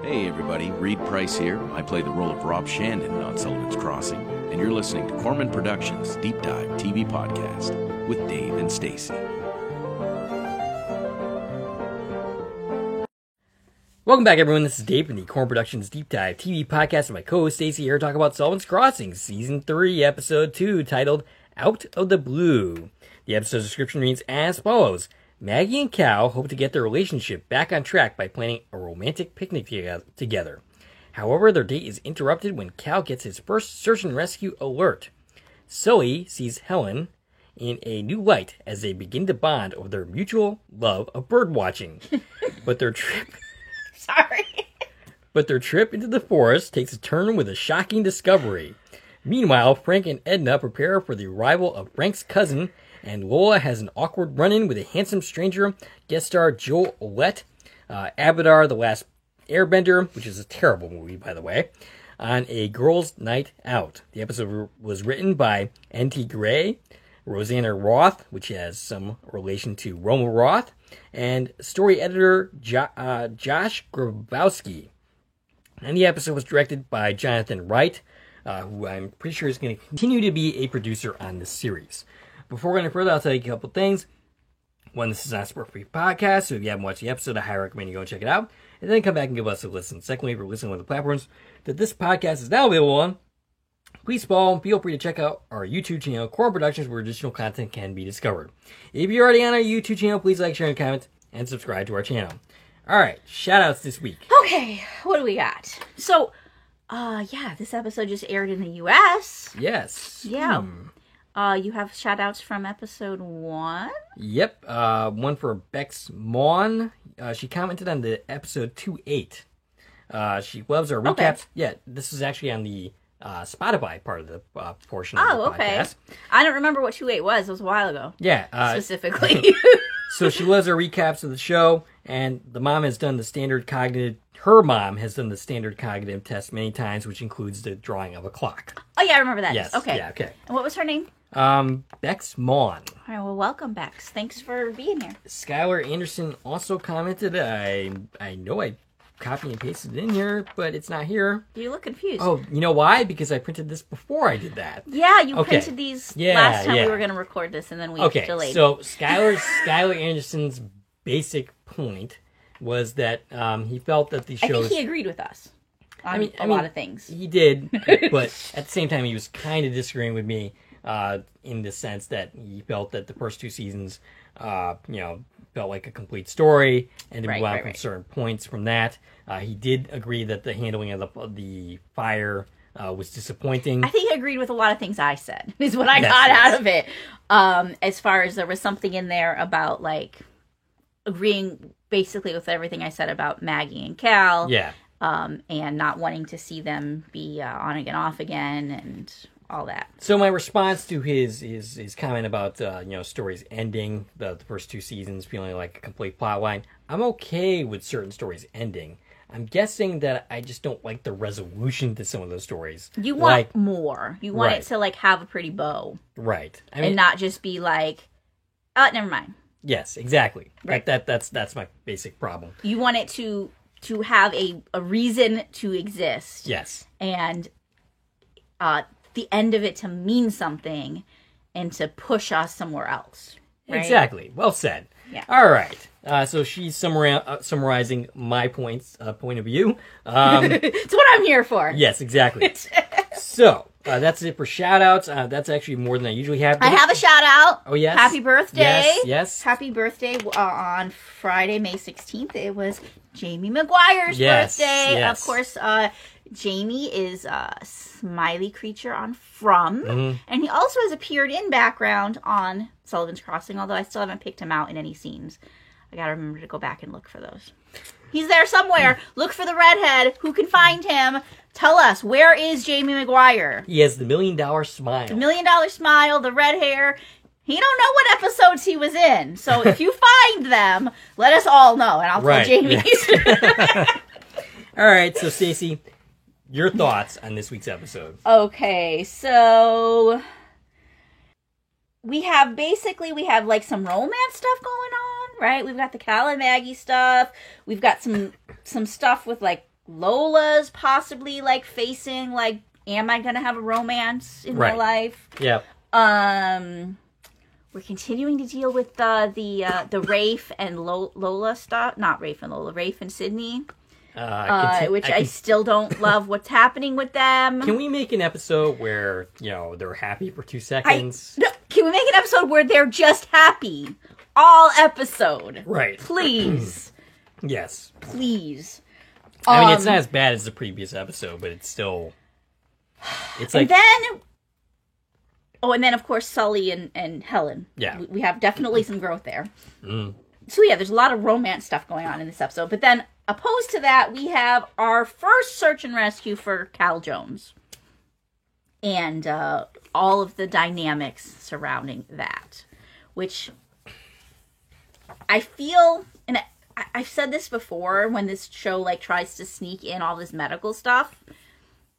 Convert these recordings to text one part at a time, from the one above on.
Hey everybody, Reed Price here. I play the role of Rob Shandon on Sullivan's Crossing, and you're listening to Corman Productions Deep Dive TV Podcast with Dave and Stacy. Welcome back, everyone. This is Dave from the Corman Productions Deep Dive TV Podcast with my co-host Stacy here to talk about Sullivan's Crossing, Season 3, Episode 2, titled Out of the Blue. The episode's description reads as follows. Maggie and Cal hope to get their relationship back on track by planning a romantic picnic together. However, their date is interrupted when Cal gets his first search and rescue alert. Sully sees Helen in a new light as they begin to bond over their mutual love of bird watching. But their trip into the forest takes a turn with a shocking discovery. Meanwhile, Frank and Edna prepare for the arrival of Frank's cousin, and Lola has an awkward run-in with a handsome stranger, guest star Joel Olette, Avatar: The Last Airbender, which is a terrible movie, by the way, on a girls' night out. The episode was written by N.T. Gray, Rosanna Roth, which has some relation to Roma Roth, and story editor Josh Grabowski. And the episode was directed by Jonathan Wright, who I'm pretty sure is going to continue to be a producer on this series. Before we go any further, I'll tell you a couple things. One, this is not a sport-free podcast, so if you haven't watched the episode, I highly recommend you go and check it out, and then come back and give us a listen. Secondly, if you're listening on the platforms that this podcast is now available on, please follow and feel free to check out our YouTube channel, Corman Productions, where additional content can be discovered. If you're already on our YouTube channel, please like, share, and comment, and subscribe to our channel. All right, shout-outs this week. Okay, what do we got? So, this episode just aired in the U.S. Yes. Yeah. You have shout-outs from episode 1? Yep. One for Bex Maughan. She commented on the episode 2.8. She loves our recaps. Okay. Yeah, this is actually on the Spotify part of the portion of the podcast. I don't remember what 2.8 was. It was a while ago. Yeah. Specifically. So she loves our recaps of the show, and her mom has done the standard cognitive test many times, which includes the drawing of a clock. Oh, yeah, I remember that. Yes. Okay. Yeah, okay. And what was her name? Bex Maughan. All right, well, welcome, Bex. Thanks for being here. Skylar Anderson also commented. I know I copied and pasted it in here, but it's not here. You look confused. Oh, you know why? Because I printed this before I did that. Yeah, you printed these last time we were going to record this, and then we delayed. So Skylar Anderson's basic point was that he felt that the show. I think he agreed with us on a lot of things. He did, but at the same time, he was kind of disagreeing with me in the sense that he felt that the first two seasons, felt like a complete story, and to move on from certain points from that. He did agree that the handling of the fire was disappointing. I think he agreed with a lot of things I said, is what I got out of it. As far as there was something in there about, like, agreeing basically with everything I said about Maggie and Cal. Yeah. And not wanting to see them be on again, off again, and all that. So my response to his comment about stories ending, the first two seasons feeling like a complete plot line, I'm okay with certain stories ending. I'm guessing that I just don't like the resolution to some of those stories. You want more. You want it to have a pretty bow. Right. And not just be like, never mind. Yes, exactly. Right. That's my basic problem. You want it to have a reason to exist. Yes. And the end of it to mean something and to push us somewhere else. Right? Exactly. Well said. Yeah. All right. So she's summarizing my point of view. It's what I'm here for. Yes, exactly. So that's it for shout-outs. That's actually more than I usually have. I have a shout-out. Oh, yes? Happy birthday. Yes. Happy birthday on Friday, May 16th. It was Jamie McGuire's birthday. Yes. Of course, Jamie is a smiley creature on From. Mm-hmm. And he also has appeared in background on Sullivan's Crossing, although I still haven't picked him out in any scenes. I gotta remember to go back and look for those. He's there somewhere. Look for the redhead. Who can find him? Tell us, where is Jamie McGuire? He has the $1 million smile. The $1 million smile, the red hair. He don't know what episodes he was in. So if you find them, let us all know, and I'll tell Jamie. Yes. All right, so Stacey, your thoughts on this week's episode. Okay, so we have like some romance stuff going on, right? We've got the Cal and Maggie stuff. We've got some stuff with like Lola's possibly like facing like, am I gonna have a romance in my life? Yep. We're continuing to deal with the Rafe and Lola stuff. Not Rafe and Lola, Rafe and Sydney. I still don't love what's happening with them. Can we make an episode where, they're happy for 2 seconds? Can we make an episode where they're just happy? All episode. Right. Please. Yes. Please. I mean, it's not as bad as the previous episode, but it's still... It's like... And then, of course, Sully and Helen. Yeah. We have definitely some growth there. Mm. So, yeah, there's a lot of romance stuff going on in this episode. But then, opposed to that, we have our first search and rescue for Cal Jones. And all of the dynamics surrounding that. Which I feel... And I've said this before, when this show, like, tries to sneak in all this medical stuff,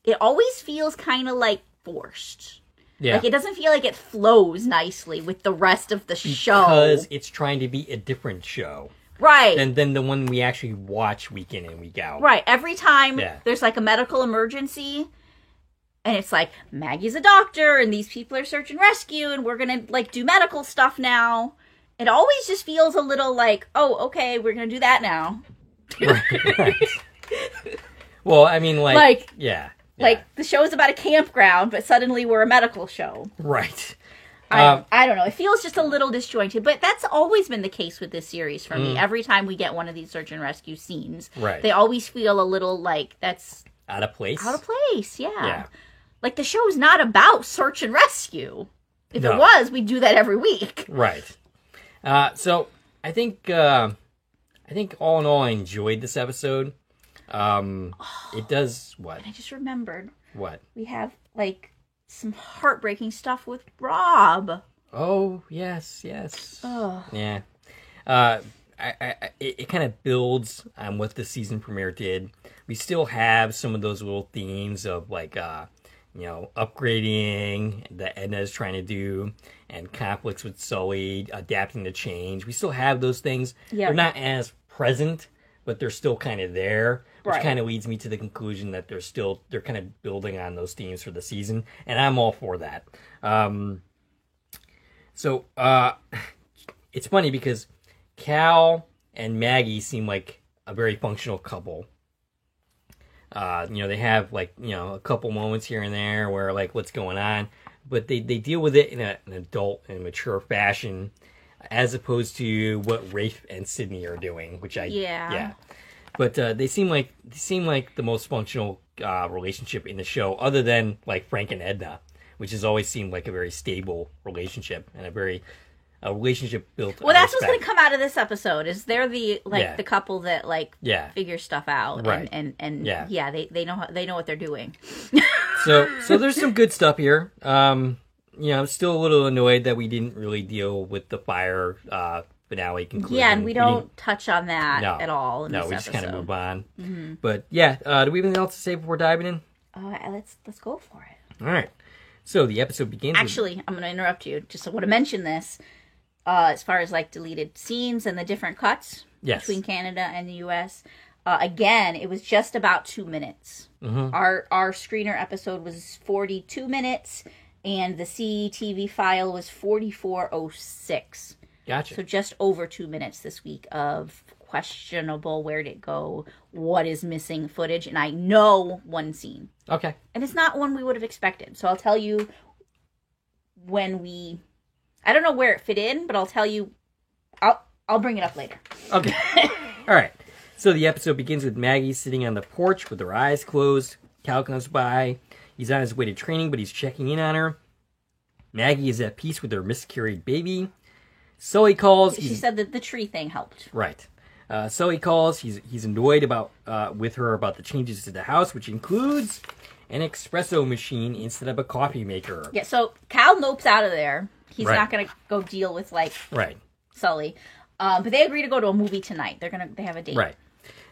it always feels kind of, like, forced. Yeah. Like, it doesn't feel like it flows nicely with the rest of the show. Because it's trying to be a different show. Right. Than the one we actually watch week in and week out. Right. Every time there's, like, a medical emergency, and it's like, Maggie's a doctor, and these people are search and rescue, and we're gonna, like, do medical stuff now. It always just feels a little like, oh, okay, we're gonna do that now. Right. Well, I mean, like yeah. Like, the show's about a campground, but suddenly we're a medical show. Right. I don't know. It feels just a little disjointed, but that's always been the case with this series for me. Every time we get one of these search and rescue scenes, they always feel a little like that's... Out of place? Out of place, yeah. Like, the show's not about search and rescue. If it was, we'd do that every week. Right. So, I think all in all, I enjoyed this episode. It does what? And I just remembered. What? We have, like, some heartbreaking stuff with Rob. Oh, yes. Oh. Yeah. It kind of builds on what the season premiere did. We still have some of those little themes of, like, upgrading that Edna is trying to do, and conflicts with Sully, adapting to change. We still have those things. Yep. They're not as present, but they're still kind of there, which kind of leads me to the conclusion that they're kind of building on those themes for the season, and I'm all for that. So it's funny because Cal and Maggie seem like a very functional couple. They have, like, a couple moments here and there where, like, what's going on, but they deal with it in an adult and mature fashion, as opposed to what Rafe and Sydney are doing, which But they seem like the most functional relationship in the show, other than, like, Frank and Edna, which has always seemed like a very stable relationship and a relationship built. Well, that's what's going to come out of this episode. Is they're the the couple that figure stuff out, right? And they know what they're doing. So there's some good stuff here. I'm still a little annoyed that we didn't really deal with the fire finale conclusion. Yeah, and we don't touch on that at all in this episode. No, we just kind of move on. Mm-hmm. But yeah, do we have anything else to say before diving in? Let's go for it. All right. So the episode begins. Actually, I'm going to interrupt you. Just I want to mention this. As far as, like, deleted scenes and the different cuts between Canada and the U.S., again, it was just about 2 minutes. Mm-hmm. Our screener episode was 42 minutes, and the CTV file was 44:06. Gotcha. So just over 2 minutes this week of questionable, where'd it go, what is missing footage, and I know one scene. Okay. And it's not one we would have expected. So I'll tell you I don't know where it fit in, but I'll tell you. I'll bring it up later. Okay. All right. So the episode begins with Maggie sitting on the porch with her eyes closed. Cal comes by. He's on his way to training, but he's checking in on her. Maggie is at peace with her miscarried baby. Sully calls. She said that the tree thing helped. Right. Sully calls. He's annoyed with her about the changes to the house, which includes an espresso machine instead of a coffee maker. Yeah. So Cal nopes out of there. He's not going to go deal with, like, Sully. But they agree to go to a movie tonight. They have a date. Right.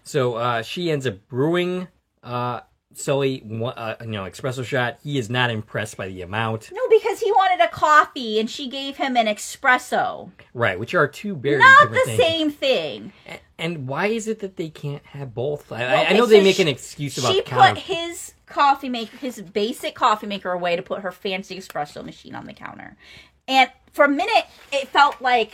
So she ends up brewing Sully espresso shot. He is not impressed by the amount. No, because he wanted a coffee and she gave him an espresso. Right, which are two very different things. Not the same thing. And why is it that they can't have both? I Okay, know they so make an excuse about She the counter. put his his basic coffee maker away to put her fancy espresso machine on the counter. And for a minute, it felt like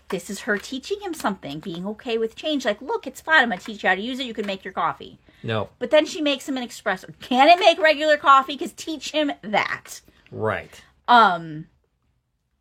this is her teaching him something, being okay with change. Like, look, it's fine. I'm going to teach you how to use it. You can make your coffee. No. But then she makes him an espresso. Can it make regular coffee? Because teach him that. Right. In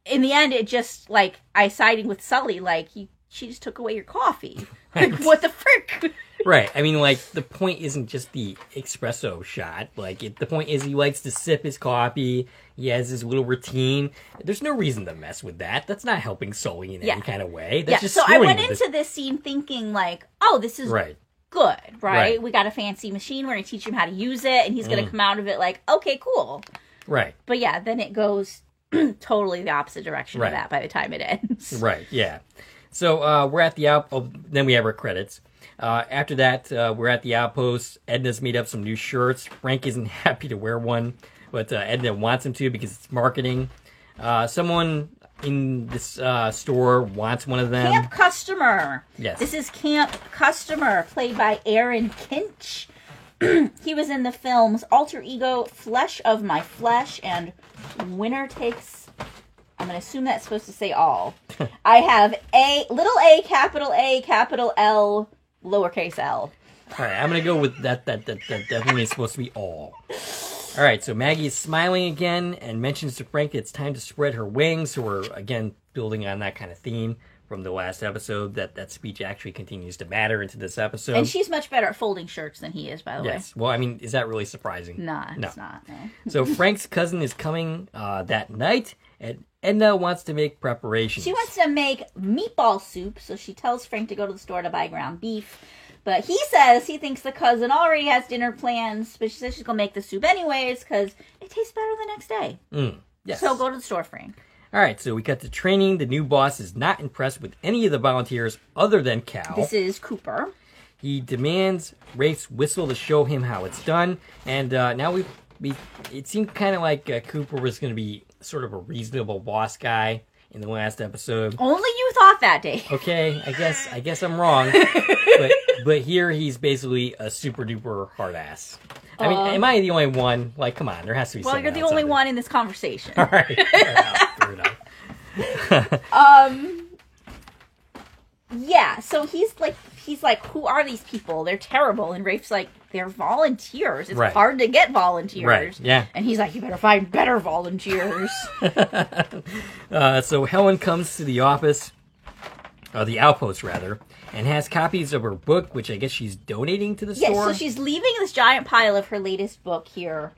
the end, it just, like, I siding with Sully, like, she just took away your coffee. Like, what the frick? Right. I mean, like, the point isn't just the espresso shot. Like, the point is he likes to sip his coffee. He has his little routine. There's no reason to mess with that. That's not helping Sully in any kind of way. That's just so I screwing went with into this scene thinking, like, oh, this is Right. good, right? Right. We got a fancy machine. We're going to teach him how to use it, and he's going to come out of it like, okay, cool. Right. But yeah, then it goes totally the opposite direction of that by the time it ends. Right, yeah. So we're at the then we have our credits. After that, we're at the outpost. Edna's made up some new shirts. Frank isn't happy to wear one, but Edna wants him to because it's marketing. Someone in this store wants one of them. Camp Customer. Yes. This is Camp Customer, played by Aaron Kinch. He was in the films Alter Ego, Flesh of My Flesh, and Winner Takes... I'm going to assume that's supposed to say all. I have A, capital L, lowercase l. All right, I'm going to go with that definitely is supposed to be all. All right, so Maggie is smiling again and mentions to Frank that it's time to spread her wings. So we're, again, building on that kind of theme from the last episode, that speech actually continues to matter into this episode. And she's much better at folding shirts than he is, by the way. Yes. Well, I mean, is that really surprising? Nah, it's not. No. So Frank's cousin is coming that night, and Edna wants to make preparations. She wants to make meatball soup, so she tells Frank to go to the store to buy ground beef. But he says he thinks the cousin already has dinner plans, but she says she's going to make the soup anyways because it tastes better the next day. Yes. So go to the store, Frank. All right, so we got to training. The new boss is not impressed with any of the volunteers other than Cal. This is Cooper. He demands Rafe's whistle to show him how it's done, and now it seemed kind of like Cooper was going to be sort of a reasonable boss guy in the last episode. Only you thought that, Dave. Okay, I guess I'm wrong, but here he's basically a super duper hard ass. I mean, am I the only one? Like, come on, there has to be. Well, you're the only one in this conversation. All right, fair enough. Yeah, so he's like, who are these people? They're terrible. And Rafe's like, they're volunteers. It's hard to get volunteers. Right, yeah. And he's like, you better find better volunteers. So Helen comes to the office, the outpost rather, and has copies of her book, which I guess she's donating to the store. Yeah, so she's leaving this giant pile of her latest book here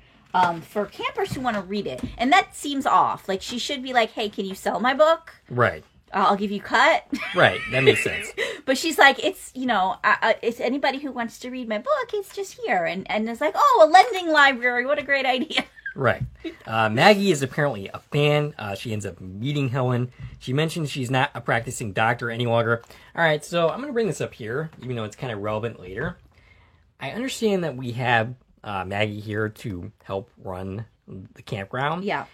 for campers who want to read it. And that seems off. Like, she should be like, hey, can you sell my book? Right. I'll give you cut. Right, that makes sense. But she's like, it's, it's anybody who wants to read my book, it's just here. And it's like, oh, a lending library. What a great idea. Right. Maggie is apparently a fan. She ends up meeting Helen. She mentions she's not a practicing doctor any longer. All right, so I'm going to bring this up here, even though it's kind of relevant later. I understand that we have Maggie here to help run the campground. Yeah.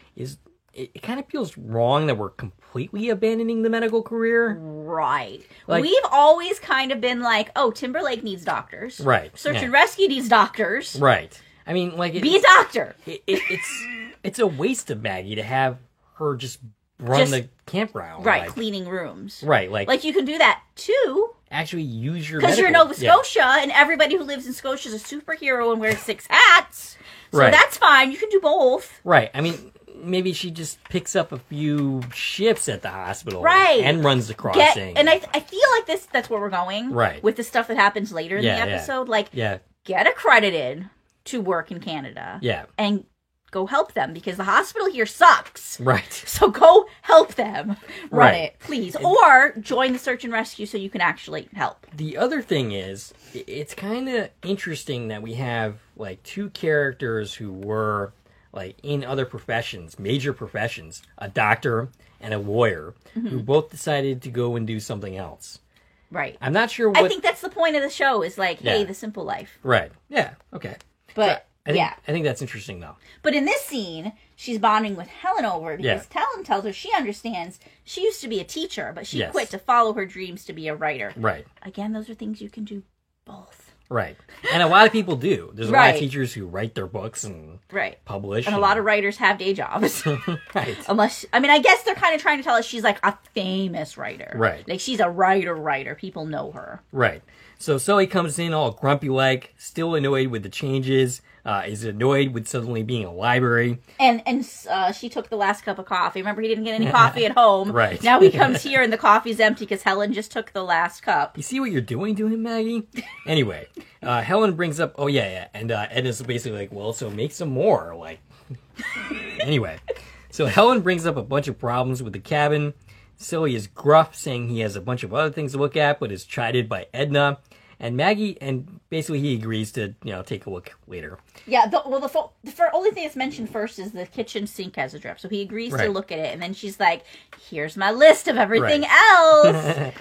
It kind of feels wrong that we're completely abandoning the medical career. Right. Like, we've always kind of been like, oh, Timberlake needs doctors. Right. Search and Rescue needs doctors. Right. I mean, like... Be a doctor. It's a waste of Maggie to have her just run the campground. Right, like, cleaning rooms. Right, like you can do that, too. Actually use your because you're in Nova Scotia, and everybody who lives in Scotia is a superhero and wears 6 hats. So that's fine. You can do both. Right. I mean... Maybe she just picks up a few shifts at the hospital, right, and runs the crossing. And I feel like that's where we're going, right, with the stuff that happens later in the episode. Like, get accredited to work in Canada, and go help them because the hospital here sucks. Right. So go help them run it, please, or join the search and rescue so you can actually help. The other thing is, it's kind of interesting that we have like 2 characters who were like in other professions, major professions, a doctor and a lawyer, who both decided to go and do something else. Right. I'm not sure what... I think that's the point of the show, is like, hey, the simple life. Right. Yeah. Okay. But I think that's interesting, though. But in this scene, she's bonding with Helen over because Helen tells her she understands she used to be a teacher, but she quit to follow her dreams to be a writer. Right. Again, those are things you can do both. Right. And a lot of people do. There's a lot of teachers who write their books and publish. And a lot of writers have day jobs. Right. Unless, I mean, I guess they're kind of trying to tell us she's like a famous writer. Right. Like she's a writer. People know her. Right. So Sully comes in all grumpy-like, still annoyed with the changes, is annoyed with suddenly being a library. And she took the last cup of coffee. Remember, he didn't get any coffee at home. Right. Now he comes here and the coffee's empty because Helen just took the last cup. You see what you're doing to him, Maggie? Anyway, Helen brings up, and Edna's basically like, well, so make some more. Like, anyway. So Helen brings up a bunch of problems with the cabin. Sully is gruff, saying he has a bunch of other things to look at, but is chided by Edna. And Maggie, and basically he agrees to, take a look later. Yeah, the only thing that's mentioned first is the kitchen sink has a drip. So he agrees to look at it, and then she's like, here's my list of everything else.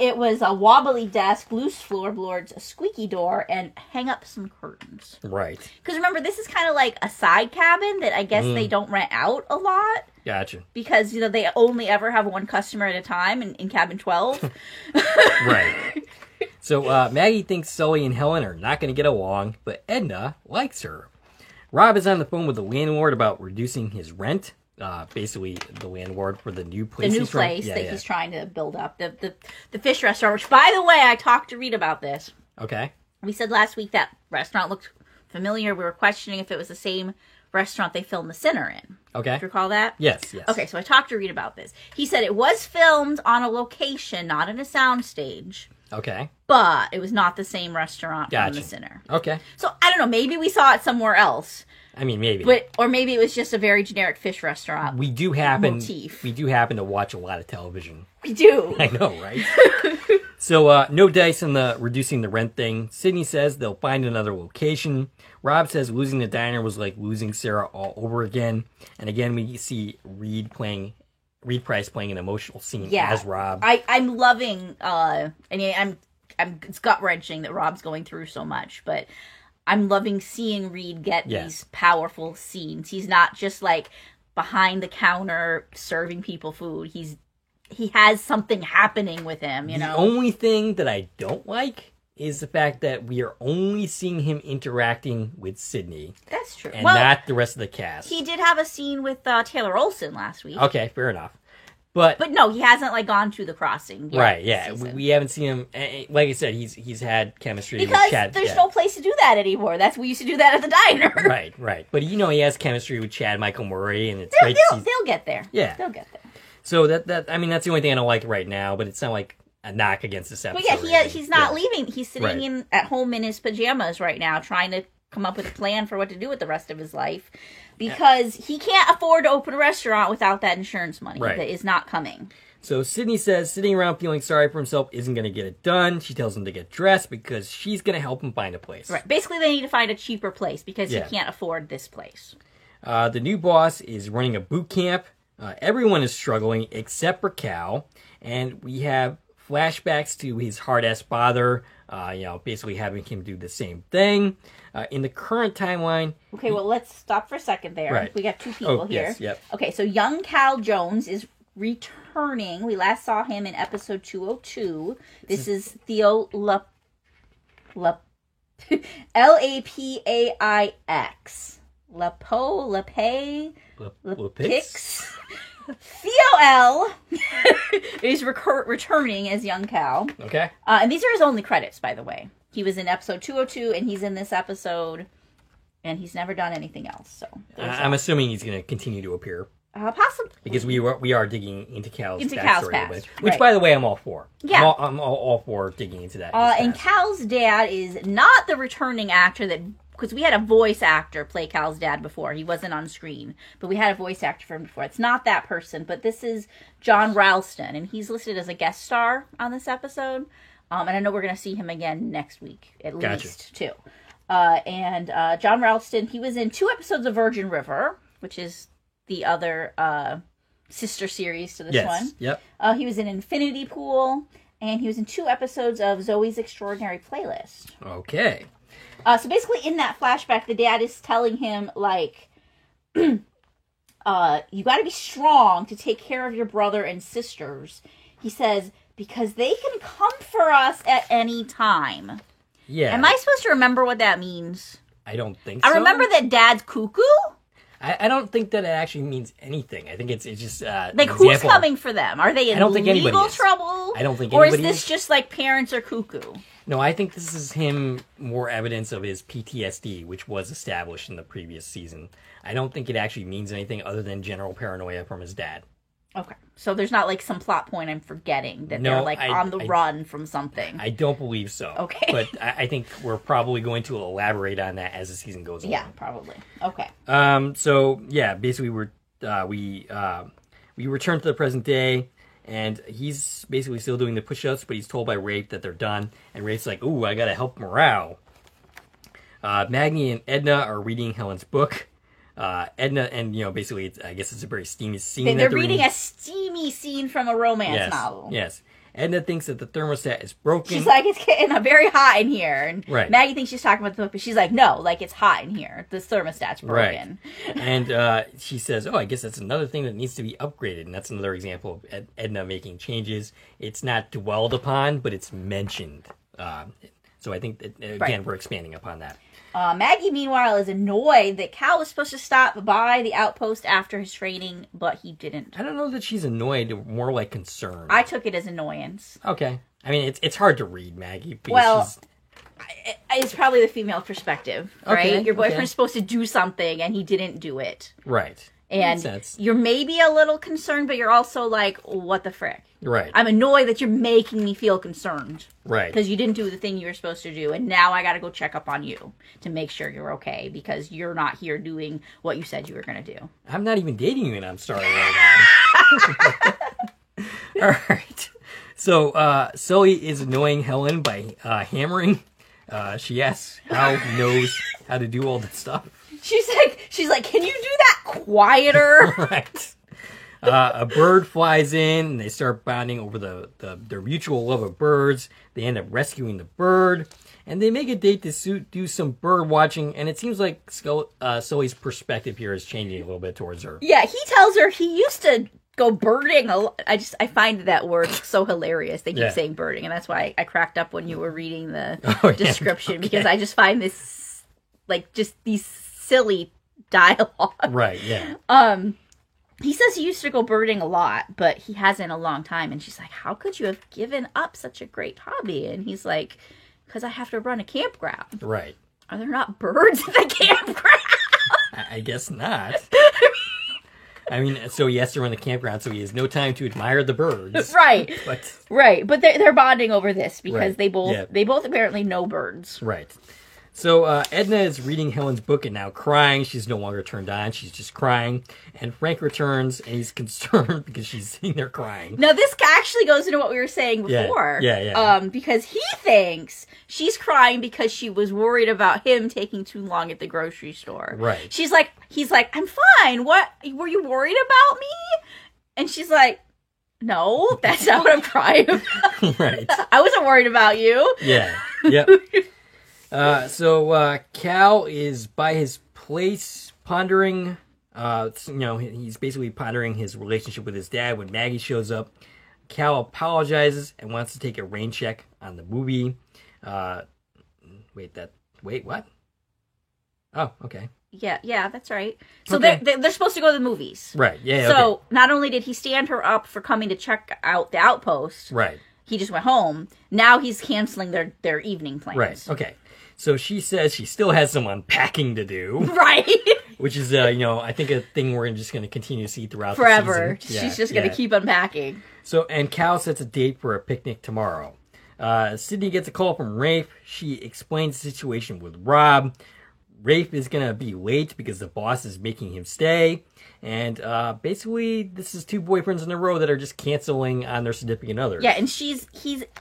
It was a wobbly desk, loose floorboards, a squeaky door, and hang up some curtains. Right. Because remember, this is kind of like a side cabin that I guess they don't rent out a lot. Gotcha. Because, they only ever have one customer at a time in cabin 12. Right. So Maggie thinks Sully and Helen are not going to get along, but Edna likes her. Rob is on the phone with the landlord about reducing his rent. Basically, the landlord for the new place. The new place that he's trying to build up. The fish restaurant, which, by the way, I talked to Reed about this. Okay. We said last week that restaurant looked familiar. We were questioning if it was the same restaurant they filmed The Sinner in. Okay. Do you recall that? Yes. Okay, so I talked to Reed about this. He said it was filmed on a location, not in a soundstage. Okay. But it was not the same restaurant from The Sinner. Okay. So, I don't know. Maybe we saw it somewhere else. I mean, maybe. Or maybe it was just a very generic fish restaurant. We do happen to watch a lot of television. We do. I know, right? So, no dice on the reducing the rent thing. Sydney says they'll find another location. Rob says losing the diner was like losing Sarah all over again. And again, we see Reed Price playing an emotional scene as Rob. I'm loving, it's gut-wrenching that Rob's going through so much, but I'm loving seeing Reed get these powerful scenes. He's not just like behind the counter serving people food. He has something happening with him, The only thing that I don't like is the fact that we are only seeing him interacting with Sydney. That's true. And not the rest of the cast. He did have a scene with Taylor Olson last week. Okay, fair enough. But no, he hasn't gone to the crossing yet. Right, yeah. We haven't seen him. Like I said, he's had chemistry with Chad. Because there's no place to do that anymore. We used to do that at the diner. Right. But he has chemistry with Chad Michael Murray, and it's they'll get there. Yeah. They'll get there. So that's the only thing I don't like right now, but it's not like a knock against this episode. But yeah, he's not leaving. He's sitting at home in his pajamas right now, trying to come up with a plan for what to do with the rest of his life, because he can't afford to open a restaurant without that insurance money that is not coming. So Sydney says sitting around feeling sorry for himself isn't going to get it done. She tells him to get dressed because she's going to help him find a place. Right. Basically, they need to find a cheaper place because he can't afford this place. The new boss is running a boot camp. Everyone is struggling except for Cal, and we have flashbacks to his hard-ass father, basically having him do the same thing. In the current timeline... Okay, well, let's stop for a second there. Right. We got two people here. Yes, yep. Okay, so young Cal Jones is returning. We last saw him in episode 202. This is Theo L-A-P-A-I-X. Lapix. Theo L is returning as young Cal. Okay. And these are his only credits, by the way. He was in episode 202, and he's in this episode, and he's never done anything else. So I'm assuming he's going to continue to appear. Possibly. Because we are digging into Cal's backstory past, a little bit. Which, right. by the way, I'm all for. Yeah. I'm all for digging into that. And Cal's dad is not the returning actor that... Because we had a voice actor play Cal's dad before. He wasn't on screen. But we had a voice actor for him before. It's not that person. But this is John Ralston. And he's listed as a guest star on this episode. And I know we're going to see him again next week. At least, too. And John Ralston, he was in 2 episodes of Virgin River, which is the other sister series to this one. Yep. He was in Infinity Pool. and he was in 2 episodes of Zoe's Extraordinary Playlist. Okay. So basically, in that flashback, the dad is telling him, like, you got to be strong to take care of your brother and sisters. He says, because they can come for us at any time. Yeah. Am I supposed to remember what that means? I don't think so. I remember that Dad's cuckoo. I don't think that it actually means anything. I think it's just like, who's coming for them? Are they in legal trouble? I don't think anybody is. Or is this just like parents are cuckoo? No, I think this is him more evidence of his PTSD, which was established in the previous season. I don't think it actually means anything other than general paranoia from his dad. Okay. So there's not like some plot point I'm forgetting that they're like on the run from something. I don't believe so. Okay. But I think we're probably going to elaborate on that as the season goes along. Yeah, probably. Okay. So yeah, basically we return to the present day, and he's basically still doing the push-ups, but he's told by Rafe that they're done, and Rafe's like, "Ooh, I gotta help morale." Maggie and Edna are reading Helen's book. Edna, and basically, I guess it's a very steamy scene. They're reading a steamy scene from a romance novel. Yes. Edna thinks that the thermostat is broken. She's like, it's getting very hot in here. And right. Maggie thinks she's talking about the book, but she's like, no, like, it's hot in here. The thermostat's broken. Right. And she says, I guess that's another thing that needs to be upgraded. And that's another example of Edna making changes. It's not dwelled upon, but it's mentioned. So I think, that, again, we're expanding upon that. Maggie, meanwhile, is annoyed that Cal was supposed to stop by the outpost after his training, but he didn't. I don't know that she's annoyed, more like concerned. I took it as annoyance. Okay. I mean, it's hard to read, Maggie. Well, it's probably the female perspective, right? Okay, Your boyfriend's supposed to do something, and he didn't do it. Right. And you're maybe a little concerned, but you're also like, what the frick? Right. I'm annoyed that you're making me feel concerned. Right. Because you didn't do the thing you were supposed to do, and now I got to go check up on you to make sure you're okay, because you're not here doing what you said you were going to do. I'm not even dating you, and I'm sorry right now. All right. So, Sully is annoying Helen by hammering. She asks how he knows how to do all that stuff. She's like, can you do that quieter? Right. A bird flies in, and they start bonding over their mutual love of birds. They end up rescuing the bird, and they make a date to do some bird watching, and it seems like Sully's perspective here is changing a little bit towards her. Yeah, he tells her he used to go birding. I find that word so hilarious. They keep saying birding, and that's why I cracked up when you were reading the description, because I just find this, like, just these silly dialogue. Right, yeah. He says he used to go birding a lot, but he hasn't in a long time. And she's like, how could you have given up such a great hobby? And he's like, because I have to run a campground. Right. Are there not birds at the campground? I guess not. I mean, so he has to run the campground, so he has no time to admire the birds. Right. But they're bonding over this because right. they both apparently know birds. Right. So Edna is reading Helen's book and now crying. She's no longer turned on. She's just crying. And Frank returns, and he's concerned because she's sitting there crying. Now, this actually goes into what we were saying before. Yeah. Because he thinks she's crying because she was worried about him taking too long at the grocery store. Right. He's like, I'm fine. What? Were you worried about me? And she's like, no, that's not what I'm crying about. Right. I wasn't worried about you. Yeah. Yep. So Cal is by his place pondering, he's basically pondering his relationship with his dad when Maggie shows up. Cal apologizes and wants to take a rain check on the movie. Wait, what? Oh, okay. Yeah, that's right. So okay. they're supposed to go to the movies. Right, yeah, So okay. Not only did he stand her up for coming to check out the outpost. Right. He just went home. Now he's canceling their evening plans. Right, okay. So she says she still has some unpacking to do. Right. Which is, I think a thing we're just going to continue to see throughout forever. the season. She's just going to keep unpacking. So, and Cal sets a date for a picnic tomorrow. Sydney gets a call from Rafe. She explains the situation with Rob. Rafe is going to be late because the boss is making him stay. And basically, this is 2 boyfriends in a row that are just canceling on their significant others. Yeah, and he's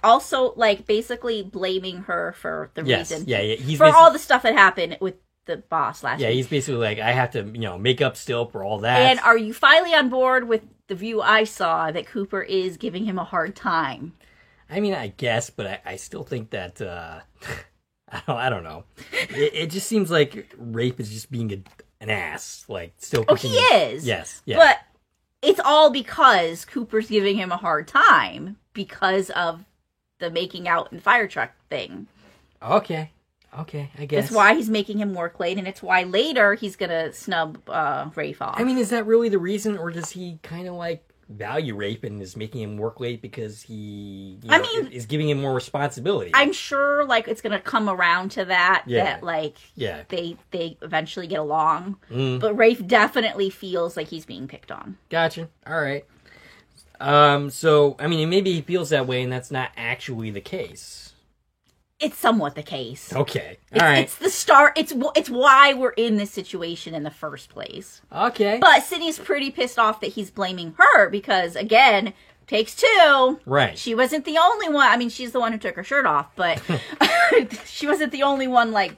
also, like, basically blaming her for the reason. Yeah. He's for all the stuff that happened with the boss last week. Yeah, he's basically like, I have to, make up still for all that. And are you finally on board with the view I saw that Cooper is giving him a hard time? I mean, I guess, but I still think that, I don't know. It just seems like Rafe is just being an ass. Like, still. Oh, he is. Yes. Yeah. But it's all because Cooper's giving him a hard time because of the making out and fire truck thing. Okay, I guess. That's why he's making him work late, and it's why later he's gonna snub Rafe off. I mean, is that really the reason, or does he kind of like value Rafe and is making him work late because he is giving him more responsibility? I'm sure like it's gonna come around to that. Yeah. That like Yeah. they eventually get along. But Rafe definitely feels like he's being picked on. Gotcha. All right. So I mean, maybe he feels that way, and that's not actually the case. It's somewhat the case. Okay. All right. It's the start. It's why we're in this situation in the first place. Okay. But Sydney's pretty pissed off that he's blaming her because, again, takes two. Right. She wasn't the only one. I mean, she's the one who took her shirt off, but she wasn't the only one, like,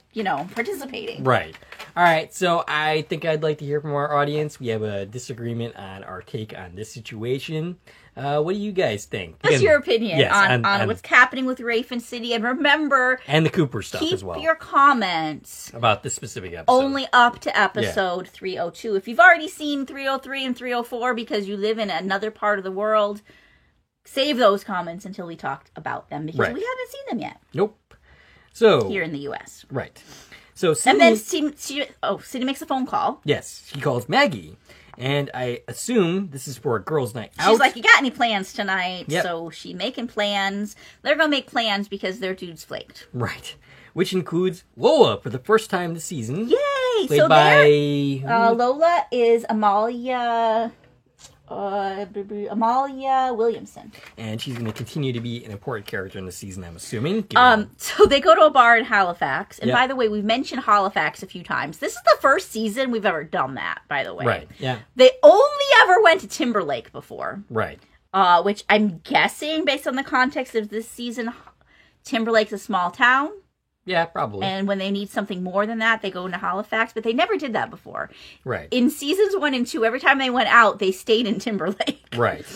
participating. Right. All right. So I think I'd like to hear from our audience. We have a disagreement on our take on this situation. What do you guys think? What's your opinion on what's happening with Rafe and Sydney? And remember, and the Cooper stuff as well. Keep your comments about this specific episode only up to episode 302. If you've already seen 303 and 304 because you live in another part of the world, save those comments until we talked about them because we haven't seen them yet. Nope. So here in the U.S. Right. So Sydney, and then Sydney makes a phone call. Yes, she calls Maggie. And I assume this is for a girls' night out. She's like, you got any plans tonight? Yep. So she's making plans. They're going to make plans because their dude's flaked. Right. Which includes Lola for the first time this season. Yay! Played by... Lola is Amalia Williamson. And she's going to continue to be an important character in the season, I'm assuming. So they go to a bar in Halifax. And by the way, we've mentioned Halifax a few times. This is the first season we've ever done that, by the way. Right, yeah. They only ever went to Timberlake before. Right. Which I'm guessing, based on the context of this season, Timberlake's a small town. Yeah, probably. And when they need something more than that, they go into Halifax. But they never did that before. Right. In seasons 1 and 2, every time they went out, they stayed in Timberlake. Right.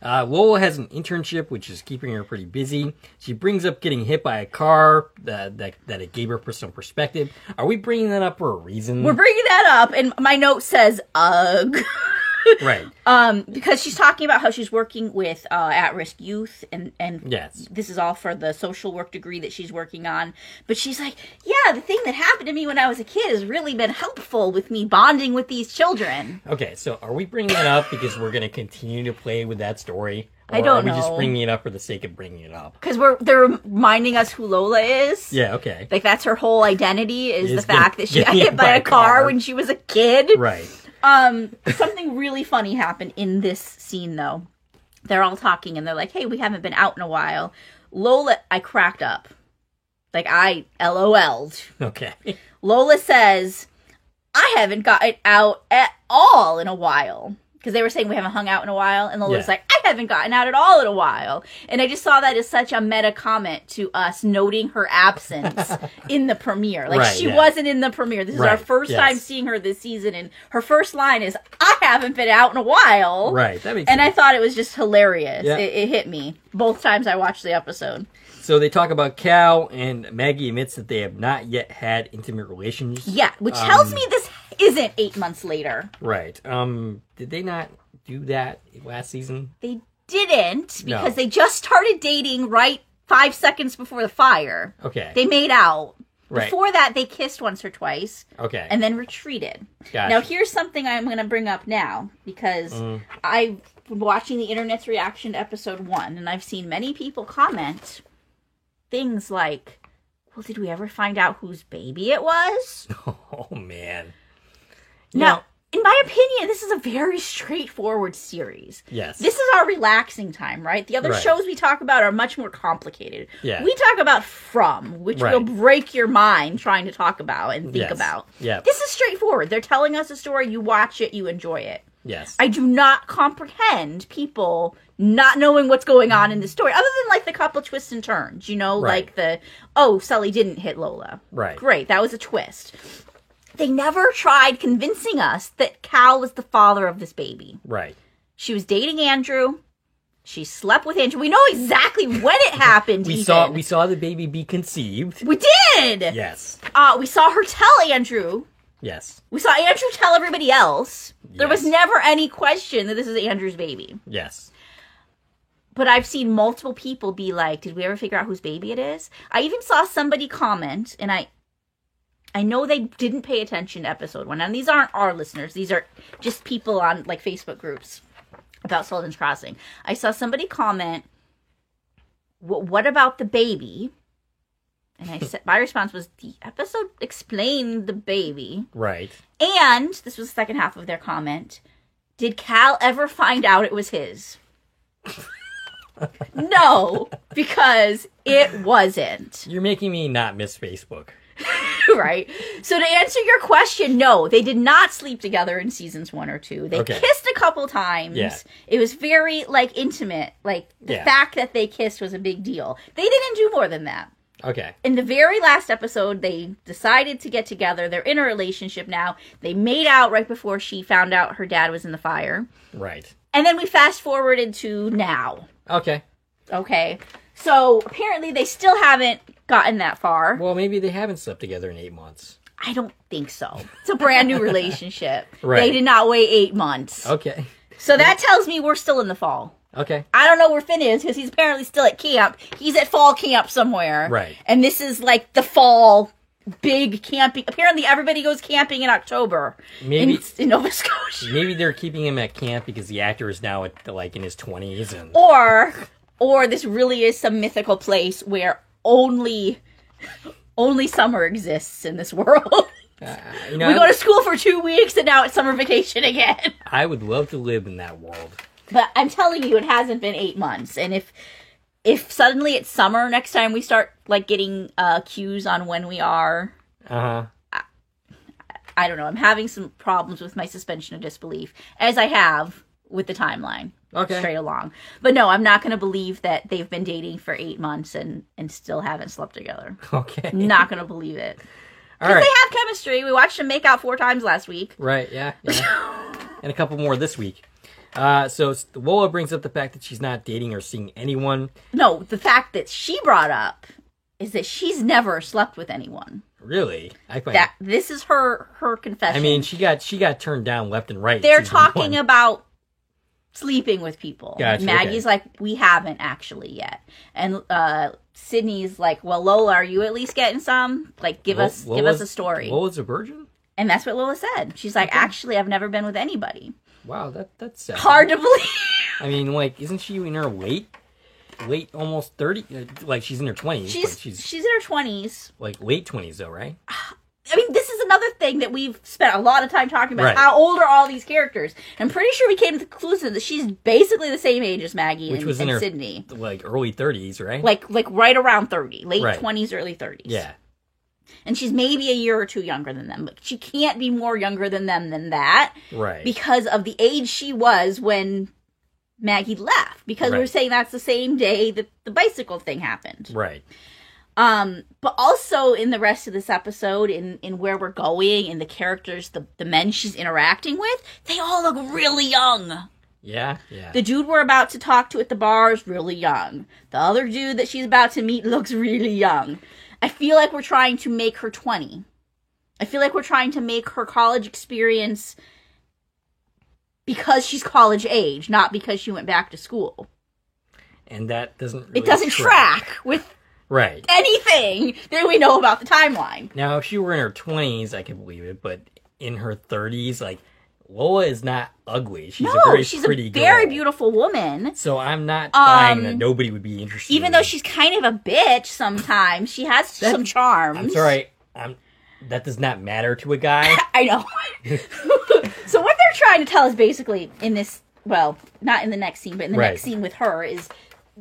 Lola has an internship, which is keeping her pretty busy. She brings up getting hit by a car that it gave her some perspective. Are we bringing that up for a reason? We're bringing that up, and my note says, ugh. Right. Because she's talking about how she's working with at-risk youth, and yes. This is all for the social work degree that she's working on. But she's like, yeah, the thing that happened to me when I was a kid has really been helpful with me bonding with these children. Okay, so are we bringing that up because we're going to continue to play with that story? Or I don't know. Are we just bringing it up for the sake of bringing it up? Because they're reminding us who Lola is. Yeah, okay. Like, that's her whole identity is the fact that she got hit by a car when she was a kid. Right. Something really funny happened in this scene, though. They're all talking, and they're like, hey, we haven't been out in a while. Lola, I cracked up. Like, I LOL'd. Okay. Lola says, I haven't gotten out at all in a while. Because they were saying we haven't hung out in a while. And Lola's like, I haven't gotten out at all in a while. And I just saw that as such a meta comment to us noting her absence in the premiere. Like, she wasn't in the premiere. This is our first time seeing her this season. And her first line is, I haven't been out in a while. Right. That makes sense. I thought it was just hilarious. Yeah. It hit me both times I watched the episode. So they talk about Cal, and Maggie admits that they have not yet had intimate relations. Yeah, which tells me this isn't 8 months later. Right. Did they not do that last season? They didn't, because they just started dating right 5 seconds before the fire. Okay. They made out. Right. Before that, they kissed once or twice. Okay. And then retreated. Gotcha. Now, here's something I'm going to bring up now, because I've been watching the internet's reaction to episode 1, and I've seen many people comment things like, well, did we ever find out whose baby it was? Oh, man. Now, in my opinion, this is a very straightforward series. Yes. This is our relaxing time, right? The other shows we talk about are much more complicated. Yeah. We talk about From, which will break your mind trying to talk about and think about. Yeah. This is straightforward. They're telling us a story, you watch it, you enjoy it. Yes. I do not comprehend people not knowing what's going on in the story, other than like the couple twists and turns, like Sully didn't hit Lola. Right. Great, that was a twist. They never tried convincing us that Cal was the father of this baby. Right. She was dating Andrew, She slept with Andrew. We know exactly when it happened. We Ethan. saw the baby be conceived. We did. Yes. We saw her tell Andrew. Yes. We saw Andrew tell everybody else. There was Yes. never any question that this is Andrew's baby. Yes. But I've seen multiple people be like, did we ever figure out whose baby it is? I even saw somebody comment, and I know they didn't pay attention to episode 1. And these aren't our listeners. These are just people on like Facebook groups about Sullivan's Crossing. I saw somebody comment, what about the baby? And I said, my response was, the episode explained the baby. Right. And, this was the second half of their comment, did Cal ever find out it was his? No, because it wasn't. You're making me not miss Facebook. Right? So to answer your question, no, they did not sleep together in seasons 1 or 2. They Okay. kissed a couple times. Yeah. It was very, like, intimate. Like, the Yeah. fact that they kissed was a big deal. They didn't do more than that. Okay. In the very last episode, they decided to get together. They're in a relationship now. They made out right before she found out her dad was in the fire. Right. And then we fast forwarded to now. Okay. Okay. So apparently they still haven't gotten that far. Well, maybe they haven't slept together in 8 months. I don't think so. It's a brand new relationship. Right. They did not wait 8 months. Okay. So that tells me we're still in the fall. Okay. I don't know where Finn is because he's apparently still at camp. He's at fall camp somewhere. Right. And this is like the fall big camping. Apparently everybody goes camping in October. Maybe- in Nova Scotia. Maybe they're keeping him at camp because the actor is now like in his 20s and Or this really is some mythical place where only summer exists in this world. you know, We go to school for 2 weeks and now it's summer vacation again. I would love to live in that world. But I'm telling you, it hasn't been 8 months. And if suddenly it's summer next time we start like getting cues on when we are, Uh-huh. I don't know. I'm having some problems with my suspension of disbelief, as I have with the timeline. Okay. Straight along. But no, I'm not going to believe that they've been dating for 8 months and still haven't slept together. Okay. Not going to believe it. All Because right. they have chemistry. We watched them make out 4 times last week. Right, yeah. And a couple more this week. So Lola brings up the fact that she's not dating or seeing anyone. No, the fact that she brought up is that she's never slept with anyone. Really? I find That this is her confession. I mean, she got turned down left and right. in they're season talking 1. about sleeping with people. Gotcha, Maggie's like, we haven't actually yet. And Sydney's like, well, Lola, are you at least getting some? Like, give us a story. Lola's a virgin? And that's what Lola said. She's like, actually, I've never been with anybody. Wow, that's sad. Hard to believe. I mean, like, isn't she in her late almost 30? Like, she's in her 20s. She's in her 20s. like late 20s though, right? I mean, this is another thing that we've spent a lot of time talking about. Right. How old are all these characters? I'm pretty sure we came to the conclusion that she's basically the same age as Maggie Which was in and her Sydney. like early 30s, right? Like right around 30. Late Right. 20s, early 30s. Yeah. And she's maybe a year or two younger than them. But she can't be more younger than them than that. Right. Because of the age she was when Maggie left. Because Right. we're saying that's the same day that the bicycle thing happened. Right. But also in the rest of this episode, in where we're going, and the characters, the men she's interacting with, they all look really young. Yeah. Yeah. The dude we're about to talk to at the bar is really young. The other dude that she's about to meet looks really young. I feel like we're trying to make her 20. I feel like we're trying to make her college experience because she's college age, not because she went back to school. And that doesn't really It doesn't track with Right. anything that we know about the timeline. Now, if she were in her 20s, I could believe it, but in her 30s, like, Lola is not ugly. She's a very she's pretty a very girl. beautiful woman. So I'm not buying that nobody would be interested Even in though it. she's kind of a bitch sometimes, she has some charms. I'm sorry. That does not matter to a guy. I know. So what they're trying to tell us basically in this, well, not in the next scene, but in the Right. next scene with her is,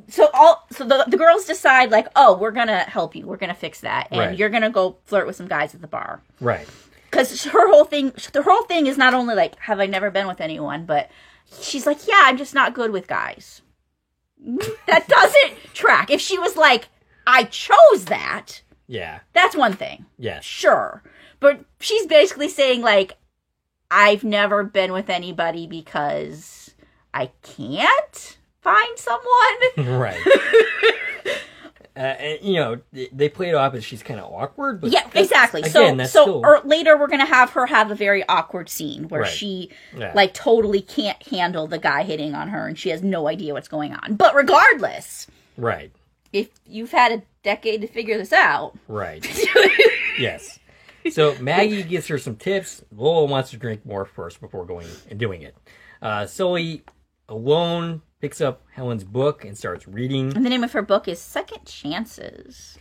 the girls decide like, oh, we're gonna help you, we're gonna fix that, and Right. you're gonna go flirt with some guys at the bar. Right. Because the whole thing is not only like, have I never been with anyone, but she's like, yeah, I'm just not good with guys. That doesn't track. If she was like, I chose that, Yeah. that's one thing. Yes. Sure. But she's basically saying, like, I've never been with anybody because I can't. find someone. Right. And, you know, they play it off as she's kind of awkward. But Yeah, exactly. Again, later we're going to have her have a very awkward scene where Right. she, Yeah. like, totally can't handle the guy hitting on her and she has no idea what's going on. But regardless, Right. if you've had a decade to figure this out. Right. Yes. So Maggie gives her some tips. Lola wants to drink more first before going and doing it. Sully, alone, picks up Helen's book and starts reading. And the name of her book is Second Chances,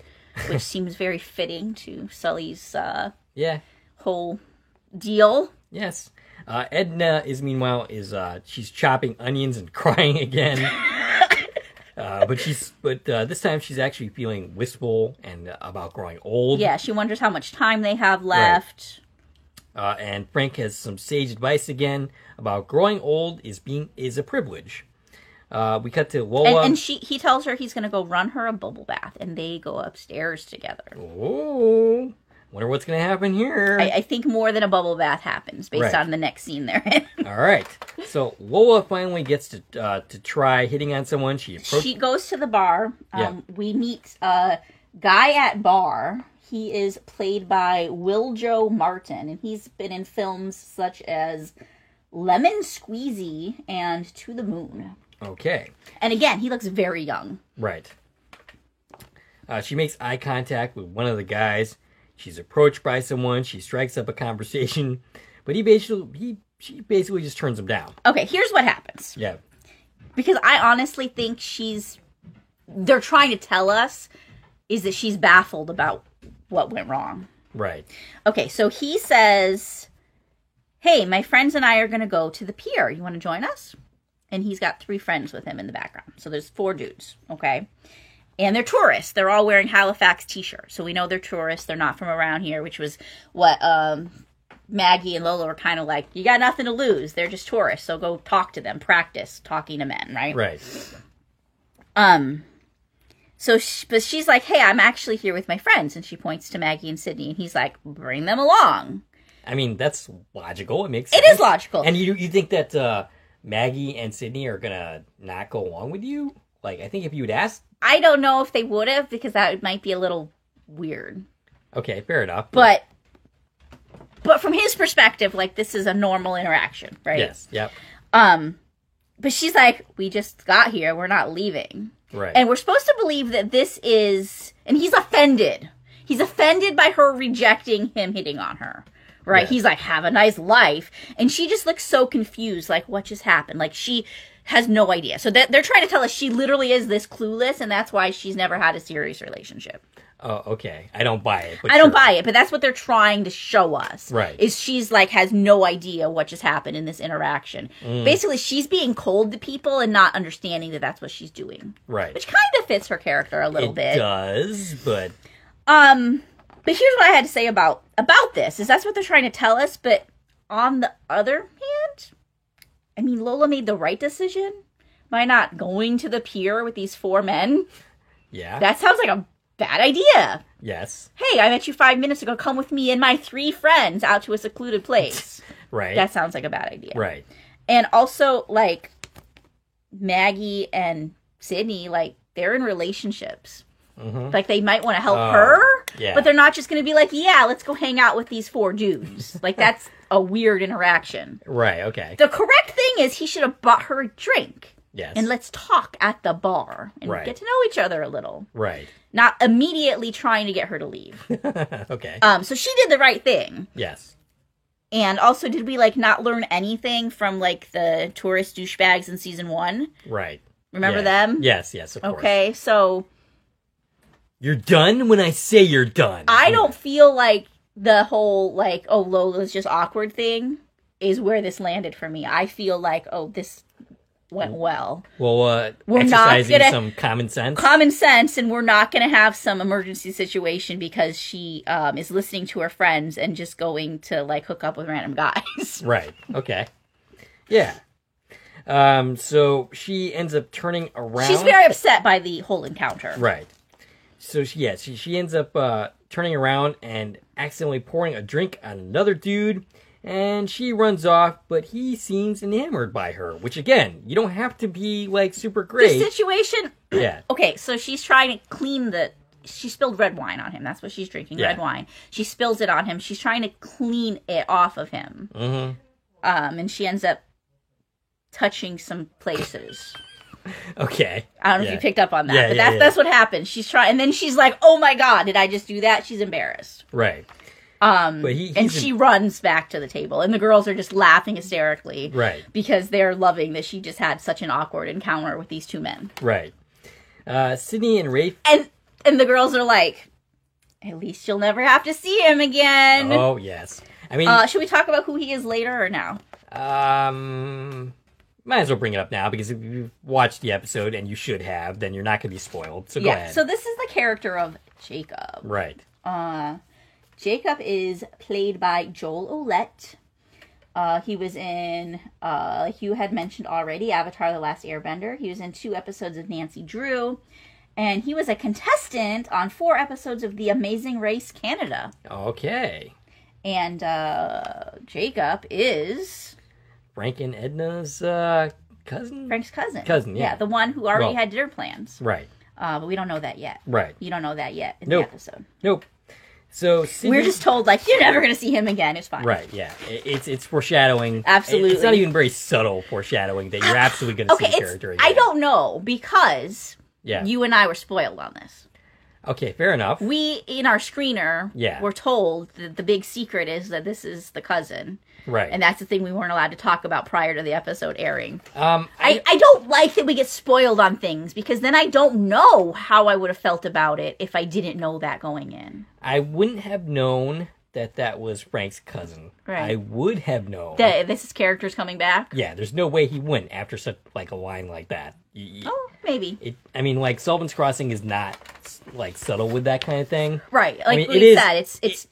which seems very fitting to Sully's Yeah. whole deal. Yes. Edna is meanwhile she's chopping onions and crying again. But this time she's actually feeling wistful and about growing old. Yeah, she wonders how much time they have left. And Frank has some sage advice again about growing old is a privilege. We cut to Lola. And he tells her he's going to go run her a bubble bath, and they go upstairs together. Oh, wonder what's going to happen here. I think more than a bubble bath happens based Right. on the next scene they're in. All right. So Lola finally gets to try hitting on someone. She goes to the bar. Yeah. We meet a guy at bar. He is played by Will Joe Martin, and he's been in films such as Lemon Squeezy and To the Moon. Okay. And again, he looks very young. Right. She makes eye contact with one of the guys. She's approached by someone. She strikes up a conversation, but she basically just turns him down. Okay, here's what happens. Yeah. Because I honestly think they're trying to tell us is that she's baffled about what went wrong. Right. Okay, so he says, hey, my friends and I are going to go to the pier. You want to join us? And he's got 3 friends with him in the background. So there's 4 dudes, okay? And they're tourists. They're all wearing Halifax t-shirts. So we know they're tourists. They're not from around here, which was what Maggie and Lola were kind of like, you got nothing to lose. They're just tourists. So go talk to them. Practice talking to men, right? Right. But she's like, hey, I'm actually here with my friends. And she points to Maggie and Sydney. And he's like, bring them along. I mean, that's logical. It makes sense. It is logical. And you think that Maggie and Sydney are going to not go along with you? Like, I think if you had asked... I don't know if they would have, because that might be a little weird. Okay, fair enough. But from his perspective, like, this is a normal interaction, right? Yes, yep. But she's like, we just got here. We're not leaving. Right. And we're supposed to believe that this is... And he's offended. He's offended by her rejecting him hitting on her. Right? Yes. He's like, have a nice life. And she just looks so confused. Like, what just happened? Like, she has no idea. So they're trying to tell us she literally is this clueless, and that's why she's never had a serious relationship. Oh, okay. I don't buy it. But I don't buy it, but that's what they're trying to show us. Right. Is she's like, has no idea what just happened in this interaction. Basically, she's being cold to people and not understanding that that's what she's doing. Right. Which kind of fits her character a little bit. It does, but... But here's what I had to say about this, is that's what they're trying to tell us, but on the other hand, I mean, Lola made the right decision by not going to the pier with these 4 men. Yeah. That sounds like a bad idea. Yes. Hey, I met you 5 minutes ago. Come with me and my 3 friends out to a secluded place. Right. That sounds like a bad idea. Right. And also, like, Maggie and Sydney, like, they're in relationships. Mm-hmm. Like, they might want to help her, yeah. but they're not just going to be like, yeah, let's go hang out with these 4 dudes. Like, that's a weird interaction. Right, okay. The correct thing is he should have bought her a drink. Yes. And let's talk at the bar and Right. get to know each other a little. Right. Not immediately trying to get her to leave. Okay. So she did the right thing. Yes. And also, did we, like, not learn anything from, like, the tourist douchebags in season 1? Right. Remember Yeah. them? Yes, of course. Okay, so... You're done when I say you're done. I don't feel like the whole, like, oh, Lola's just awkward thing is where this landed for me. I feel like, oh, this went well. Well, We're not exercising gonna- some common sense. Common sense, and we're not going to have some emergency situation because she is listening to her friends and just going to, like, hook up with random guys. Right. Okay. Yeah. So she ends up turning around. She's very upset by the whole encounter. Right. So she ends up turning around and accidentally pouring a drink on another dude. and she runs off, but he seems enamored by her, which, again, you don't have to be, like, super great. The situation... Yeah. Okay, so she's trying to clean the... She spilled red wine on him. That's what she's drinking, red wine. She spills it on him. She's trying to clean it off of him. Mm-hmm. And she ends up touching some places. Okay. I don't know if you picked up on that, but that's what happened. She's trying, and then she's like, "Oh my god, did I just do that?" She's embarrassed. Right. But she runs back to the table, and the girls are just laughing hysterically, right? Because they're loving that she just had such an awkward encounter with these two men, right? Sydney and Rafe, and the girls are like, "At least you'll never have to see him again." Oh yes, I mean, should we talk about who he is later or now? Might as well bring it up now, because if you've watched the episode, and you should have, then you're not going to be spoiled. So go ahead. So this is the character of Jacob. Right. Jacob is played by Joel Olette. He was in, like you had mentioned already, Avatar: The Last Airbender. He was in 2 episodes of Nancy Drew. And he was a contestant on 4 episodes of The Amazing Race Canada. Okay. And Jacob is... Frank and Edna's cousin? Frank's cousin. Cousin, yeah. Yeah, the one who already had dinner plans. Right. But we don't know that yet. Right. You don't know that yet in Nope. the episode. Nope. So Sydney... We're just told, like, you're never going to see him again. It's fine. Right, yeah. It's foreshadowing. Absolutely. It's not even very subtle foreshadowing that you're absolutely going to see the character again. I don't know, because Yeah. you and I were spoiled on this. Okay, fair enough. We, in our screener, Yeah. were told that the big secret is that this is the cousin. Right. And that's the thing we weren't allowed to talk about prior to the episode airing. I don't like that we get spoiled on things, because then I don't know how I would have felt about it if I didn't know that going in. I wouldn't have known that was Frank's cousin. Right. I would have known. That this is characters coming back? Yeah, there's no way he wouldn't after such, like, a line like that. Oh, maybe. I mean, like, Sullivan's Crossing is not, like, subtle with that kind of thing. Right. Like I mean, we said,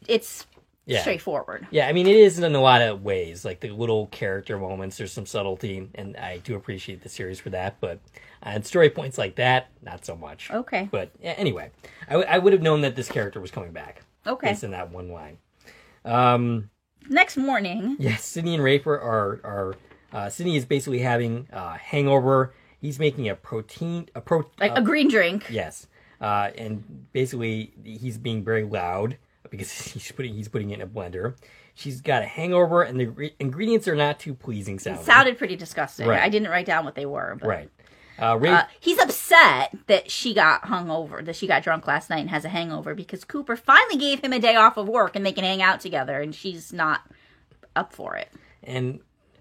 it's yeah. straightforward. Yeah, I mean, it is in a lot of ways. Like, the little character moments, there's some subtlety, and I do appreciate the series for that, but on story points like that, not so much. Okay. But anyway, I would have known that this character was coming back. Okay. Based on that one line. Next morning. Yes, Sydney and Rafe are Sydney is basically having a hangover. He's making a green drink. Yes. And basically he's being very loud because he's putting it in a blender. She's got a hangover, and the ingredients are not too pleasing sounding. It sounded pretty disgusting. Right. I didn't write down what they were. But, right. He's upset that she got hungover, that she got drunk last night and has a hangover, because Cooper finally gave him a day off of work and they can hang out together, and she's not up for it. And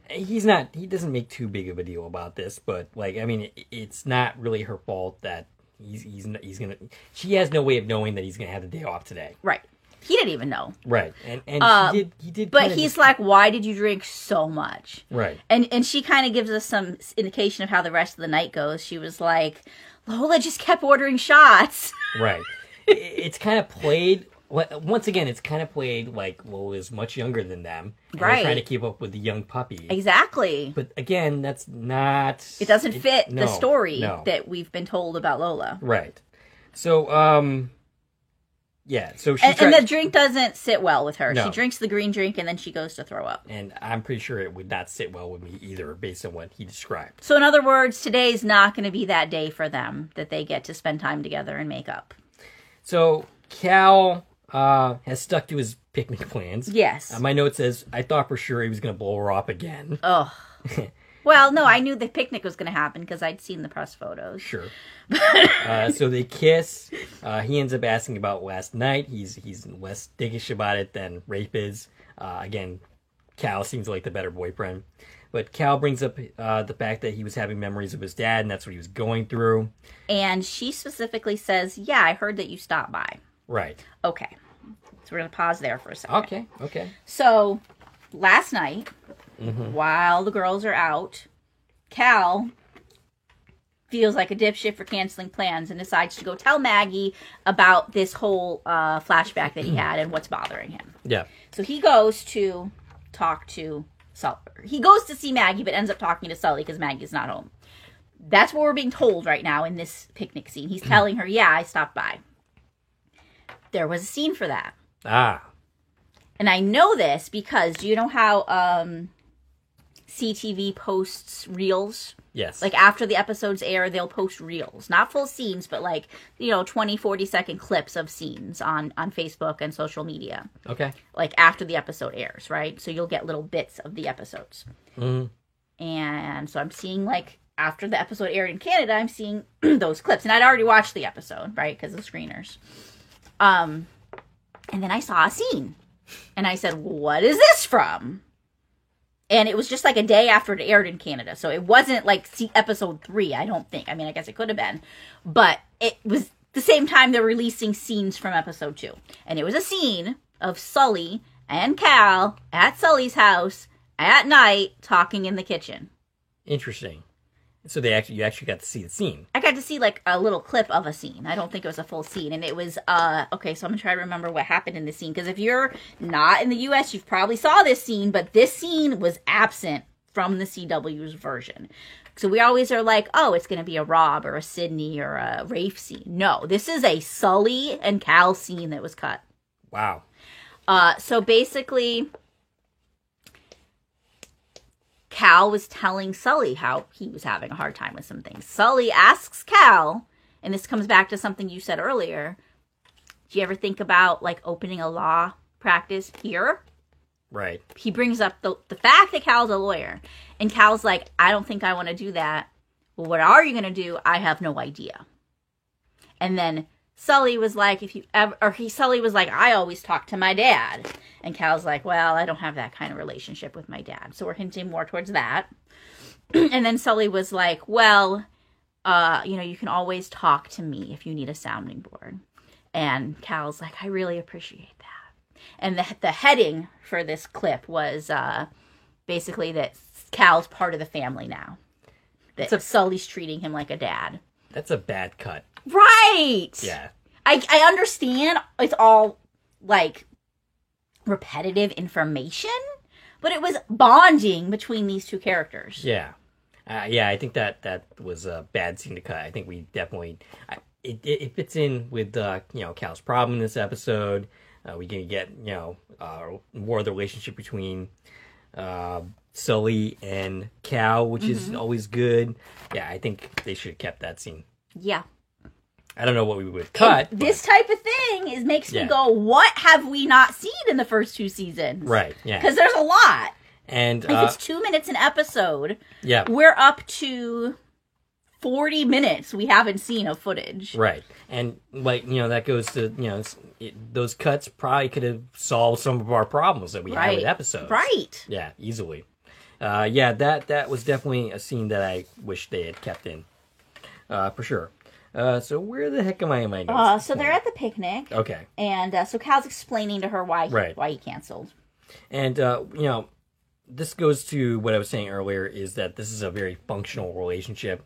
he doesn't make too big of a deal about this, but, like, I mean, it's not really her fault that she has no way of knowing that he's gonna have the day off today. Right. He didn't even know. Right. And he did. But he's like, why did you drink so much? Right. And she kind of gives us some indication of how the rest of the night goes. She was like, Lola just kept ordering shots. Right. It's kind of played, once again, it's kind of played like Lola is much younger than them. And right. They're trying to keep up with the young puppy. Exactly. But again, that's not... It doesn't fit the story that we've been told about Lola. Right. So, yeah, so she... And the drink doesn't sit well with her. No. She drinks the green drink and then she goes to throw up. And I'm pretty sure it would not sit well with me either, based on what he described. So in other words, today's not going to be that day for them, that they get to spend time together and make up. So Cal has stuck to his picnic plans. Yes. My note says, I thought for sure he was going to blow her up again. Ugh. Well, no, I knew the picnic was going to happen because I'd seen the press photos. Sure. So they kiss. He ends up asking about last night. He's less dickish about it than Rafe is. Again, Cal seems like the better boyfriend. But Cal brings up the fact that he was having memories of his dad, and that's what he was going through. And she specifically says, yeah, I heard that you stopped by. Right. Okay. So we're going to pause there for a second. Okay. So, last night, while the girls are out, Cal feels like a dipshit for canceling plans and decides to go tell Maggie about this whole flashback that he had and what's bothering him. Yeah. So he goes to talk to Sully. He goes to see Maggie, but ends up talking to Sully because Maggie's not home. That's what we're being told right now in this picnic scene. He's telling her, yeah, I stopped by. There was a scene for that. Ah. And I know this because, do you know how CTV posts reels? Yes. Like, after the episodes air, they'll post reels. Not full scenes, but, like, 20, 40-second clips of scenes on Facebook and social media. Okay. Like, after the episode airs, right? So you'll get little bits of the episodes. Mm-hmm. And so I'm seeing, like, after the episode aired in Canada, I'm seeing those clips. And I'd already watched the episode, right? Because of screeners. And then I saw a scene. And I said, what is this from? And it was just like a day after it aired in Canada. So it wasn't like episode 3, I don't think. I mean, I guess it could have been. But it was the same time they're releasing scenes from episode 2. And it was a scene of Sully and Cal at Sully's house at night talking in the kitchen. Interesting. So you actually got to see the scene. I got to see like a little clip of a scene. I don't think it was a full scene. And it was, okay, so I'm going to try to remember what happened in the scene. Because if you're not in the U.S., you've probably saw this scene. But this scene was absent from the CW's version. So we always are like, oh, it's going to be a Rob or a Sydney or a Rafe scene. No, this is a Sully and Cal scene that was cut. Wow. So basically, Cal was telling Sully how he was having a hard time with some things. Sully asks Cal, and this comes back to something you said earlier, do you ever think about, like, opening a law practice here? Right. He brings up the fact that Cal's a lawyer, and Cal's like, I don't think I want to do that. Well, what are you going to do? I have no idea. And then Sully was like, Sully was like, I always talk to my dad. And Cal's like, well, I don't have that kind of relationship with my dad. So we're hinting more towards that. And then Sully was like, well, you can always talk to me if you need a sounding board. And Cal's like, I really appreciate that. And the heading for this clip was basically that Cal's part of the family now. That Sully's treating him like a dad. That's a bad cut. Right. Yeah. I understand it's all, like, repetitive information, but it was bonding between these two characters. Yeah. I think that was a bad scene to cut. I think we definitely... It fits in with, Cal's problem in this episode. We can get, more of the relationship between Sully and Cal, which is always good. Yeah, I think they should have kept that scene. Yeah. I don't know what we would cut. This type of thing makes me go, what have we not seen in the first 2 seasons? Right, yeah. Because there's a lot. And if it's 2 minutes an episode, we're up to 40 minutes we haven't seen of footage. Right. And, that goes to, those cuts probably could have solved some of our problems that we had with episodes. Right. Yeah, easily. That was definitely a scene that I wish they had kept in. For sure. So where the heck am I in my notes? So they're at the picnic. Okay. And so Cal's explaining to her why he canceled. And, this goes to what I was saying earlier, is that this is a very functional relationship.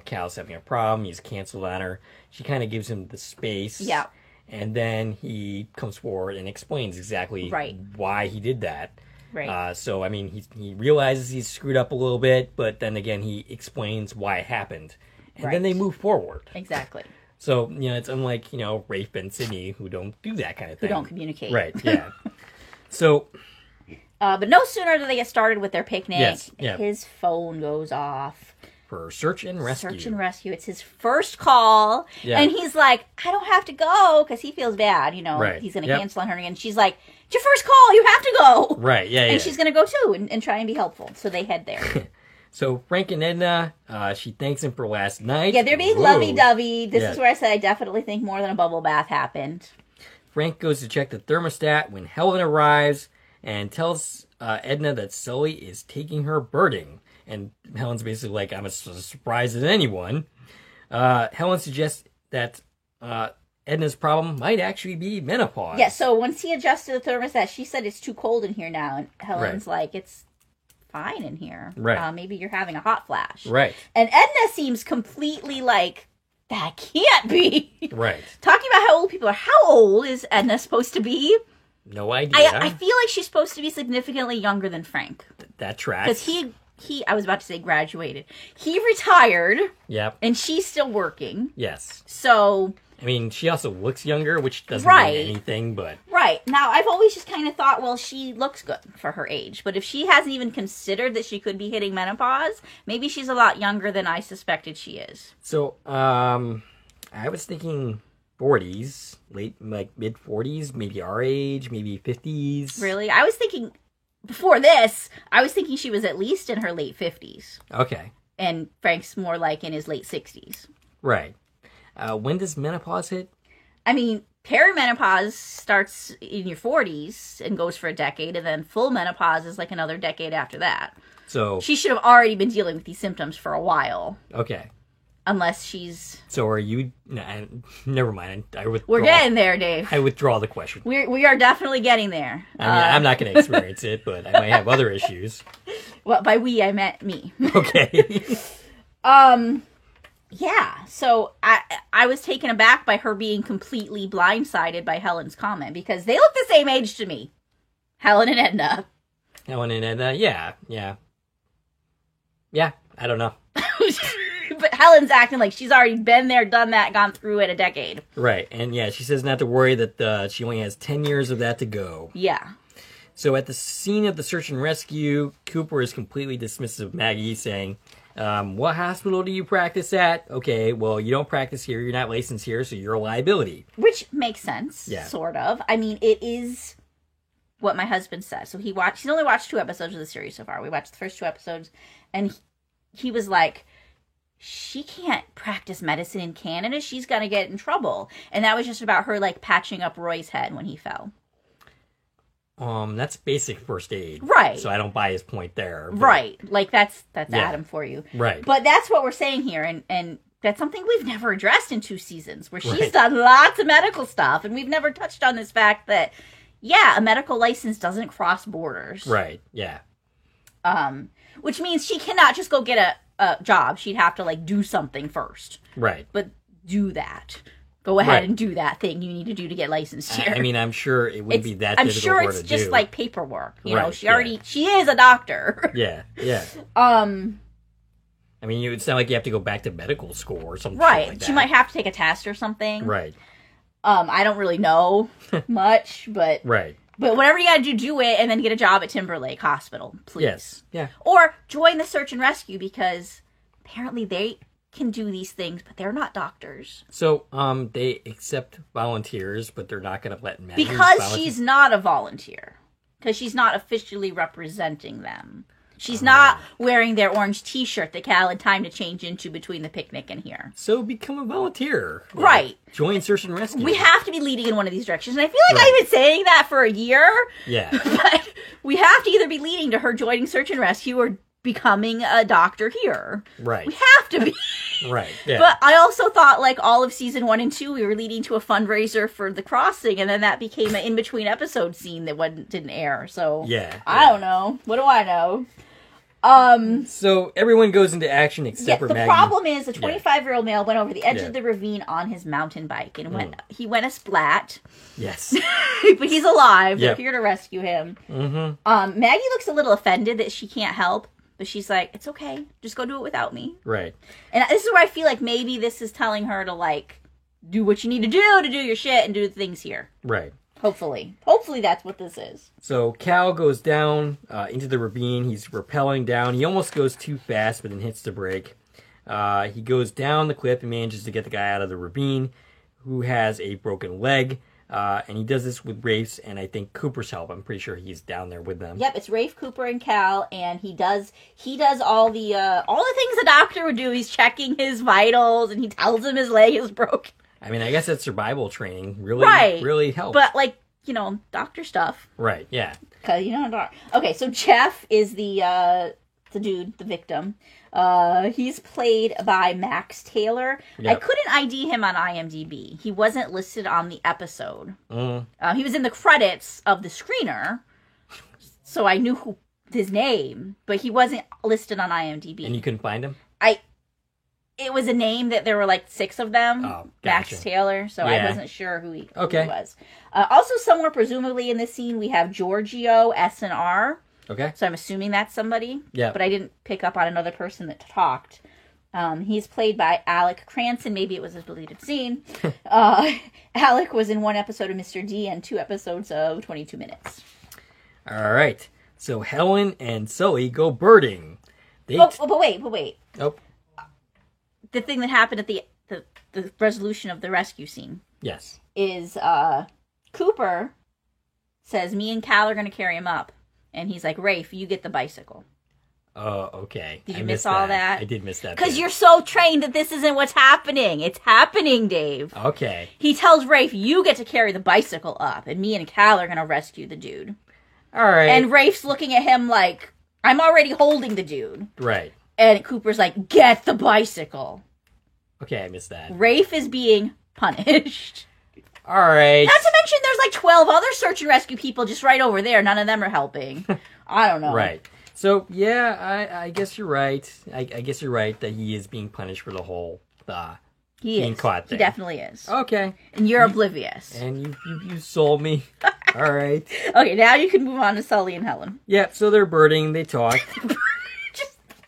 Cal's having a problem. He's canceled on her. She kind of gives him the space. Yeah. And then he comes forward and explains exactly why he did that. Right. So, I mean, he realizes he's screwed up a little bit, but then again, he explains why it happened. And then they move forward. Exactly. So, it's unlike, Rafe and Sydney, who don't do that kind of thing. Who don't communicate. Right, yeah. So... but no sooner do they get started with their picnic, yeah. His phone goes off. For search and rescue. Search and rescue. It's his first call. Yeah. And he's like, I don't have to go, because he feels bad, He's going to cancel on her again. She's like, it's your first call. You have to go. Right, yeah, And she's going to go, too, and try and be helpful. So they head there. So Frank and Edna, she thanks him for last night. Yeah, they're being lovey-dovey. This is where I said I definitely think more than a bubble bath happened. Frank goes to check the thermostat when Helen arrives and tells Edna that Sully is taking her birding. And Helen's basically like, I'm as surprised as anyone. Helen suggests that Edna's problem might actually be menopause. Yeah, so once he adjusted the thermostat, she said it's too cold in here now. And Helen's like, it's fine in here. Right. Maybe you're having a hot flash. Right. And Edna seems completely like, that can't be. Right. Talking about how old people are. How old is Edna supposed to be? No idea. I feel like she's supposed to be significantly younger than Frank. That tracks. Because he, I was about to say graduated. He retired. Yep. And she's still working. Yes. So I mean, she also looks younger, which doesn't Right. mean anything, but... Right. Now, I've always just kind of thought, well, she looks good for her age. But if she hasn't even considered that she could be hitting menopause, maybe she's a lot younger than I suspected she is. So, I was thinking 40s, mid-40s, maybe our age, maybe 50s. Really? I was thinking, before this, I was thinking she was at least in her late 50s. Okay. And Frank's more like in his late 60s. Right. When does menopause hit? I mean, perimenopause starts in your 40s and goes for a decade, and then full menopause is like another decade after that. So... She should have already been dealing with these symptoms for a while. Okay. Unless she's... So are you... never mind. I withdraw. We're getting there, Dave. I withdraw the question. We are definitely getting there. I mean, I'm not going to experience it, but I might have other issues. Well, by we, I meant me. Okay. Yeah, so I was taken aback by her being completely blindsided by Helen's comment, because they look the same age to me. Helen and Edna. Helen and Edna, yeah. Yeah, I don't know. But Helen's acting like she's already been there, done that, gone through it a decade. Right, and yeah, she says not to worry that she only has 10 years of that to go. Yeah. So at the scene of the search and rescue, Cooper is completely dismissive of Maggie, saying, what hospital do you practice at? Okay, well, you don't practice here, you're not licensed here, so you're a liability. Which makes sense, Yeah. sort of. I mean, it is what my husband said. So he's only watched 2 episodes of the series so far. We watched the first 2 episodes, and he was like, she can't practice medicine in Canada. She's going to get in trouble. And that was just about her, like, patching up Roy's head when he fell. That's basic first aid. Right. So I don't buy his point there. But... Right. Like, that's Yeah. Adam for you. Right. But that's what we're saying here. And that's something we've never addressed in 2 seasons, where she's Right. done lots of medical stuff. And we've never touched on this fact that, yeah, a medical license doesn't cross borders. Right, yeah. Which means she cannot just go get a job. She'd have to, like, do something first. Right. But do that. Go ahead Right. and do that thing you need to do to get licensed here. I mean, I'm sure it wouldn't be that I'm difficult sure for her it's to just do. like paperwork. You know, Right, she is a doctor. Yeah. I mean, it would sound like you have to go back to medical school or something Right. like that. She might have to take a test or something. Right. I don't really know much, but Right. whatever you gotta do it, and then get a job at Timberlake Hospital, please. Yes. Yeah. Or join the search and rescue, because apparently they can do these things, but they're not doctors. So, they accept volunteers, but they're not going to let Maggie Because volunteer. she's not a volunteer. Because she's not officially representing them. She's not wearing their orange t-shirt that Cal had time to change into between the picnic and here. So become a volunteer. Right. Join search and rescue. We have to be leading in one of these directions. And I feel like Right. I've been saying that for a year. Yeah. But we have to either be leading to her joining search and rescue or becoming a doctor here. Right. We have to be. Right. Yeah. But I also thought, like, all of season 1 and 2, we were leading to a fundraiser for The Crossing, and then that became an in-between episode scene that didn't air. So, Yeah. I don't know. What do I know? So everyone goes into action Yeah, except for the Maggie. problem is the 25-year-old male went over the edge Yeah. of the ravine on his mountain bike, and he went a splat, Yes. but he's alive. Yep. They're here to rescue him. Mm-hmm. Maggie looks a little offended that she can't help, but she's like, it's okay. Just go do it without me. Right. And this is where I feel like maybe this is telling her to, like, do what you need to do your shit and do the things here. Right. Hopefully. Hopefully that's what this is. So Cal goes down into the ravine. He's rappelling down. He almost goes too fast, but then hits the brake. He goes down the cliff and manages to get the guy out of the ravine, who has a broken leg. And he does this with Rafe's and I think Cooper's help. I'm pretty sure he's down there with them. Yep, it's Rafe, Cooper, and Cal, and he does all the things a doctor would do. He's checking his vitals, and he tells him his leg is broken. I mean, I guess that survival training really, Right. really helps. But, like, you know, doctor stuff. Right, yeah. Because, you know, okay, so Jeff is the dude, the victim. He's played by Max Taylor. Yep. I couldn't ID him on IMDb. He wasn't listed on the episode. Mm. He was in the credits of the screener, so I knew his name, but he wasn't listed on IMDb. And you couldn't find him? It was a name that there were like 6 of them. Oh, Max gotcha. Taylor, so Yeah. I wasn't sure who he Okay. was. Also, somewhere presumably in this scene, we have Giorgio S&R. Okay. So I'm assuming that's somebody. Yeah. But I didn't pick up on another person that talked. He's played by Alec Cranston. Maybe it was a deleted scene. Alec was in one episode of Mr. D and 2 episodes of 22 Minutes. All right. So Helen and Sully go birding. But wait. Oh, The thing that happened at the resolution of the rescue scene yes. is Cooper says, me and Cal are going to carry him up. And he's like, Rafe, you get the bicycle. Oh, okay. Did you miss all that? I did miss that. Because you're so trained that this isn't what's happening. It's happening, Dave. Okay. He tells Rafe, you get to carry the bicycle up, and me and Cal are going to rescue the dude. All right. And Rafe's looking at him like, I'm already holding the dude. Right. And Cooper's like, get the bicycle. Okay, I missed that. Rafe is being punished. All right. Not to mention there's like 12 other search and rescue people just right over there. None of them are helping. I don't know. Right. So, yeah, I guess you're right. I guess you're right that he is being punished for the whole being caught He thing. definitely is. Okay. And you're oblivious. And you sold me. All right. Okay, now you can move on to Sully and Helen. Yeah, so they're birding. They talk.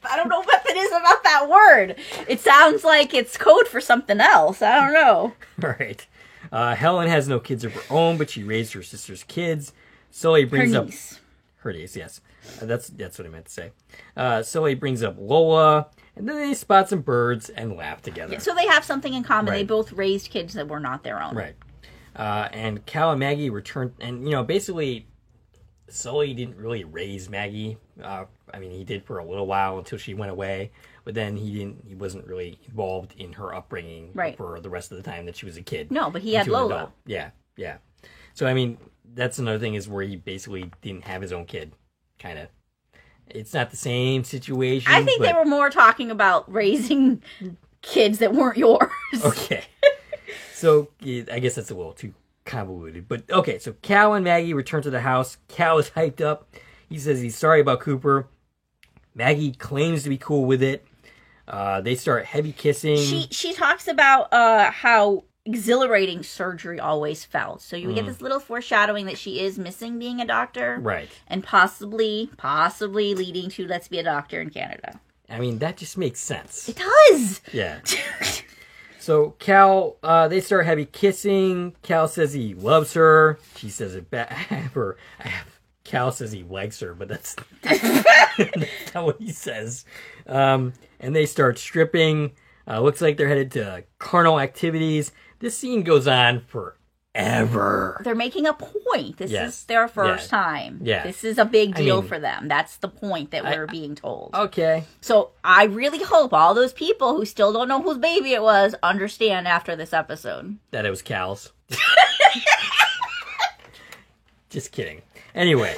I don't know what it is about that word. It sounds like it's code for something else. I don't know. All right. Helen has no kids of her own, but she raised her sister's kids. Sully brings up... Her niece, yes. That's what I meant to say. Sully brings up Lola, and then they spot some birds and laugh together. Yeah, so they have something in common. Right. They both raised kids that were not their own. Right. And Cal and Maggie return, and, basically, Sully didn't really raise Maggie. I mean, he did for a little while until she went away, but then he wasn't really involved in her upbringing for the rest of the time that she was a kid. No, but he had Lola. Yeah. So, I mean, that's another thing is where he basically didn't have his own kid, kind of. It's not the same situation. I think they were more talking about raising kids that weren't yours. Okay. So, I guess that's a little too convoluted. But, okay, so Cal and Maggie return to the house. Cal is hyped up. He says he's sorry about Cooper. Maggie claims to be cool with it. They start heavy kissing. She talks about how exhilarating surgery always felt. So you get this little foreshadowing that she is missing being a doctor. Right. And possibly leading to let's be a doctor in Canada. I mean, that just makes sense. It does! Yeah. So Cal, they start heavy kissing. Cal says he loves her. She says it back. Cal says he likes her, but that's not what he says. And they start stripping. Looks like they're headed to carnal activities. This scene goes on forever. They're making a point. This is their first time. Yeah. This is a big deal for them. That's the point that we're being told. Okay. So I really hope all those people who still don't know whose baby it was understand after this episode. That it was Cal's. Just kidding. Anyway,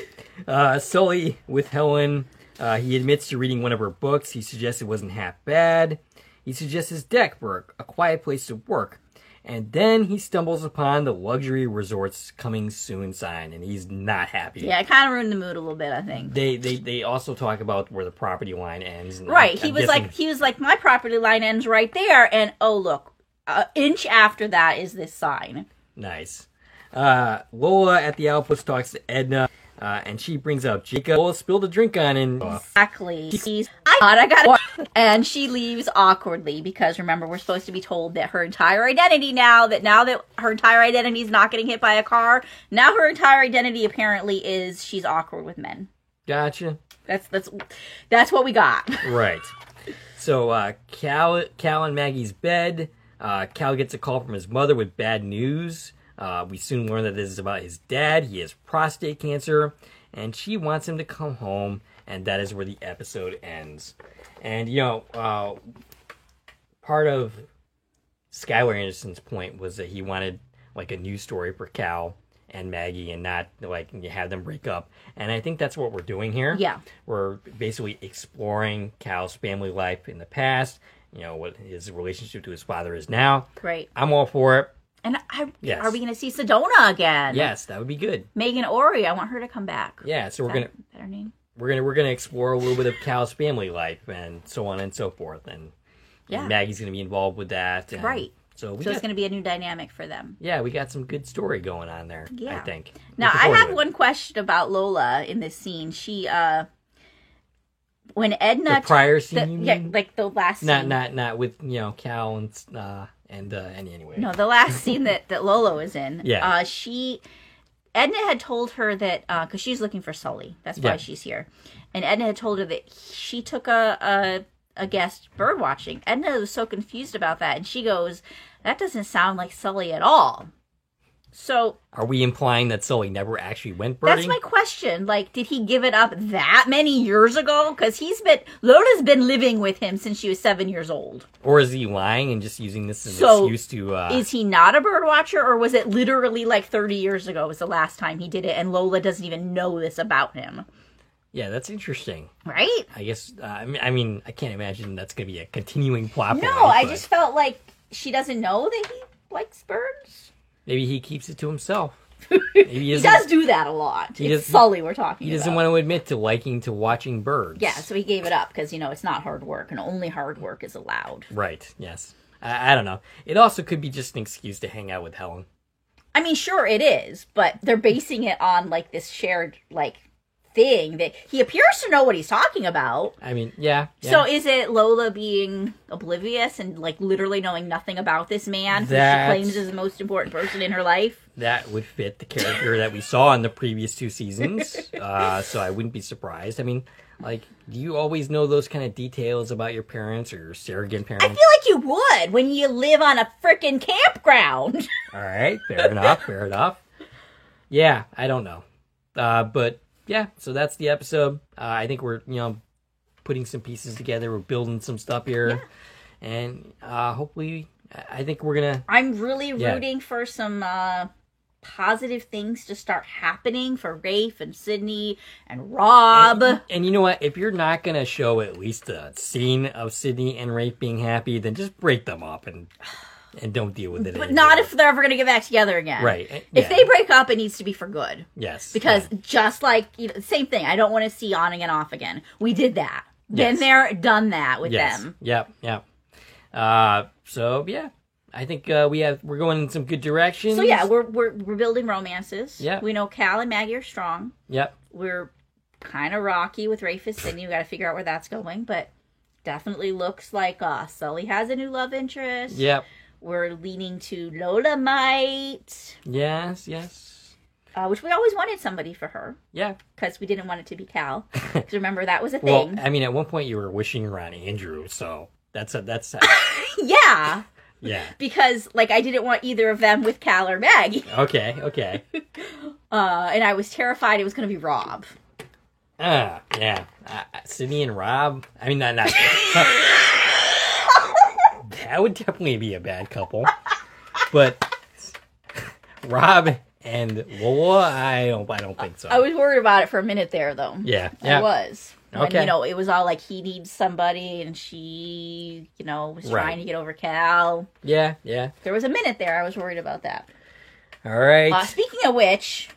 Sully with Helen, he admits to reading one of her books. He suggests it wasn't half bad. He suggests his deck for a quiet place to work. And then he stumbles upon the luxury resort's coming soon sign, and he's not happy. Yeah, it kind of ruined the mood a little bit, I think. They also talk about where the property line ends. Right. He was like, my property line ends right there, and oh look, an inch after that is this sign. Nice. Lola at the outpost talks to Edna. And she brings out Jacob. Lola spilled a drink on him. Exactly. I got it. And she leaves awkwardly because remember we're supposed to be told that her entire identity now that her entire identity is not getting hit by a car. Now her entire identity apparently is she's awkward with men. Gotcha. That's what we got. Right. So Cal in Maggie's bed. Cal gets a call from his mother with bad news. We soon learn that this is about his dad. He has prostate cancer, and she wants him to come home, and that is where the episode ends. And, part of Skylar Anderson's point was that he wanted, like, a new story for Cal and Maggie and not, like, have them break up. And I think that's what we're doing here. Yeah. We're basically exploring Cal's family life in the past, what his relationship to his father is now. Right. I'm all for it. And yes. Are we going to see Sedona again? Yes, that would be good. Megan Ori, I want her to come back. Yeah, so better name. We're gonna explore a little bit of Cal's family life and so on and so forth, and Maggie's gonna be involved with that. And right. So it's gonna be a new dynamic for them. Yeah, we got some good story going on there. Yeah. I think. Now I have one question about Lola in this scene. She when Edna... The prior scene, you yeah, mean? like the last scene. Not with, Cal and anyway. No, the last scene that Lola was in. Yeah. Edna had told her that, because she's looking for Sully. That's why she's here. And Edna had told her that she took a guest bird watching. Edna was so confused about that. And she goes, that doesn't sound like Sully at all. So... Are we implying that Sully never actually went birding? That's my question. Like, did he give it up that many years ago? Because Lola's been living with him since she was 7 years old. Or is he lying and just using this as an excuse to... Is he not a bird watcher, or was it literally like 30 years ago was the last time he did it, and Lola doesn't even know this about him? Yeah, that's interesting. Right? I guess, I mean, I can't imagine that's going to be a continuing plot point. No, I just felt like she doesn't know that he likes birds. Maybe he keeps it to himself. He does do that a lot. It's Sully we're talking about. He doesn't want to admit to liking to watching birds. Yeah, so he gave it up because, it's not hard work, and only hard work is allowed. Right, yes. I don't know. It also could be just an excuse to hang out with Helen. I mean, sure it is, but they're basing it on, like, this shared, like, thing that he appears to know what he's talking about. I mean, yeah. So is it Lola being oblivious and, like, literally knowing nothing about this man who she claims is the most important person in her life? That would fit the character that we saw in the previous 2 seasons. So I wouldn't be surprised. I mean, like, do you always know those kind of details about your parents or your surrogate parents? I feel like you would when you live on a frickin' campground. All right, fair enough. Yeah, I don't know. But... yeah, so that's the episode. I think we're, putting some pieces together. We're building some stuff here. Yeah. And hopefully, I think we're going to... I'm really rooting for some positive things to start happening for Rafe and Sydney and Rob. And you know what? If you're not going to show at least a scene of Sydney and Rafe being happy, then just break them up and don't deal with it But anymore. not if they're ever going to get back together again. Right. If they break up, it needs to be for good. Yes. Because just like, same thing. I don't want to see on again, off again. We did that. Yes. Been there, done that with them. Yep. So, yeah. I think we're going in some good directions. So, yeah, we're building romances. Yeah. We know Cal and Maggie are strong. Yep. We're kind of rocky with Rafe and Sydney. We got to figure out where that's going. But definitely looks like Sully has a new love interest. Yep. We're leaning to Lola might. Yes. Which we always wanted somebody for her. Yeah. Because we didn't want it to be Cal. Because remember, that was a Well, thing. I mean, at one point you were wishing her on Andrew, so that's Yeah. Yeah. Because, like, I didn't want either of them with Cal or Maggie. Okay. And I was terrified it was going to be Rob. Yeah. Sydney and Rob. I mean, not that would definitely be a bad couple. But Rob and Lola, I don't think so. I was worried about it for a minute there, though. Yeah. I was. Okay. And, it was all like he needs somebody, and she, was trying to get over Cal. Yeah. There was a minute there I was worried about that. All right. Speaking of which,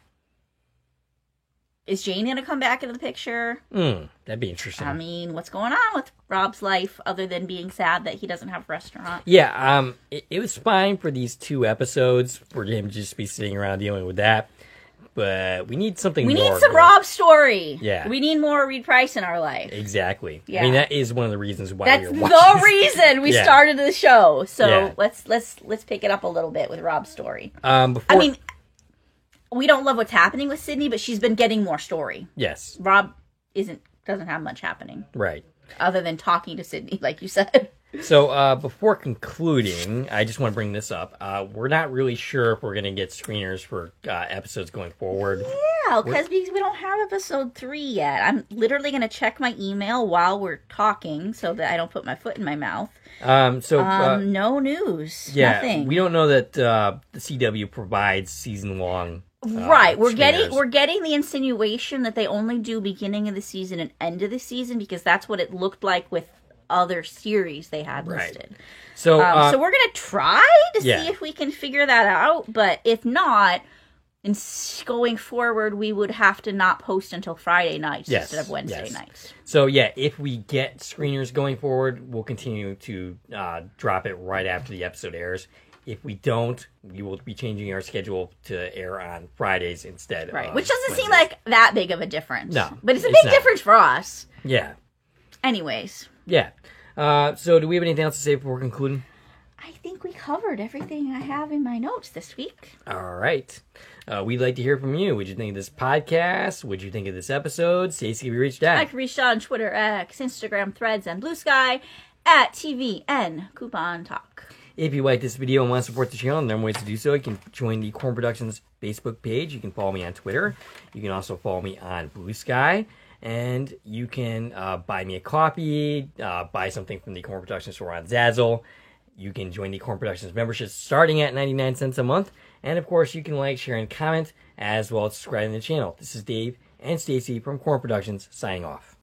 is Jane going to come back into the picture? That'd be interesting. I mean, what's going on with Rob's life other than being sad that he doesn't have a restaurant? Yeah, it was fine for these 2 episodes for him to just be sitting around dealing with that. But we need something more. We need some Rob story. Yeah. We need more Reed Price in our life. Exactly. Yeah. I mean, that is one of the reasons why That's we're watching the reason we started the show. So Yeah. let's pick it up a little bit with Rob's story. Before... I mean, we don't love what's happening with Sydney, but she's been getting more story. Yes. Rob doesn't have much happening. Right. Other than talking to Sydney, like you said. So, before concluding, I just want to bring this up. We're not really sure if we're going to get screeners for episodes going forward. Yeah, because we don't have episode 3 yet. I'm literally going to check my email while we're talking so that I don't put my foot in my mouth. No news. Yeah, Nothing. we don't know that the CW provides season-long right. We're screeners. getting the insinuation that they only do beginning of the season and end of the season because that's what it looked like with other series they had listed. So, so we're gonna try to see if we can figure that out. But if not, going forward, we would have to not post until Friday nights instead of Wednesday nights. So if we get screeners going forward, we'll continue to drop it right after the episode airs. If we don't, we will be changing our schedule to air on Fridays instead. Right, of which doesn't Wednesdays. seem like that big of a difference. No, but it's a big difference for us. Yeah. Anyways. Yeah. So do we have anything else to say before concluding? I think we covered everything I have in my notes this week. All right. We'd like to hear from you. What'd you think of this podcast? What'd you think of this episode? Stacey can be reached at. I can reach out on Twitter, X, Instagram, Threads, and Blue Sky at TVN Coupon Talk. If you like this video and want to support the channel, there are ways to do so. You can join the Corn Productions Facebook page. You can follow me on Twitter. You can also follow me on Blue Sky. And you can buy me a coffee, buy something from the Corn Productions store on Zazzle. You can join the Corn Productions membership starting at 99 cents a month. And, of course, you can like, share, and comment, as well as subscribe to the channel. This is Dave and Stacey from Corn Productions signing off.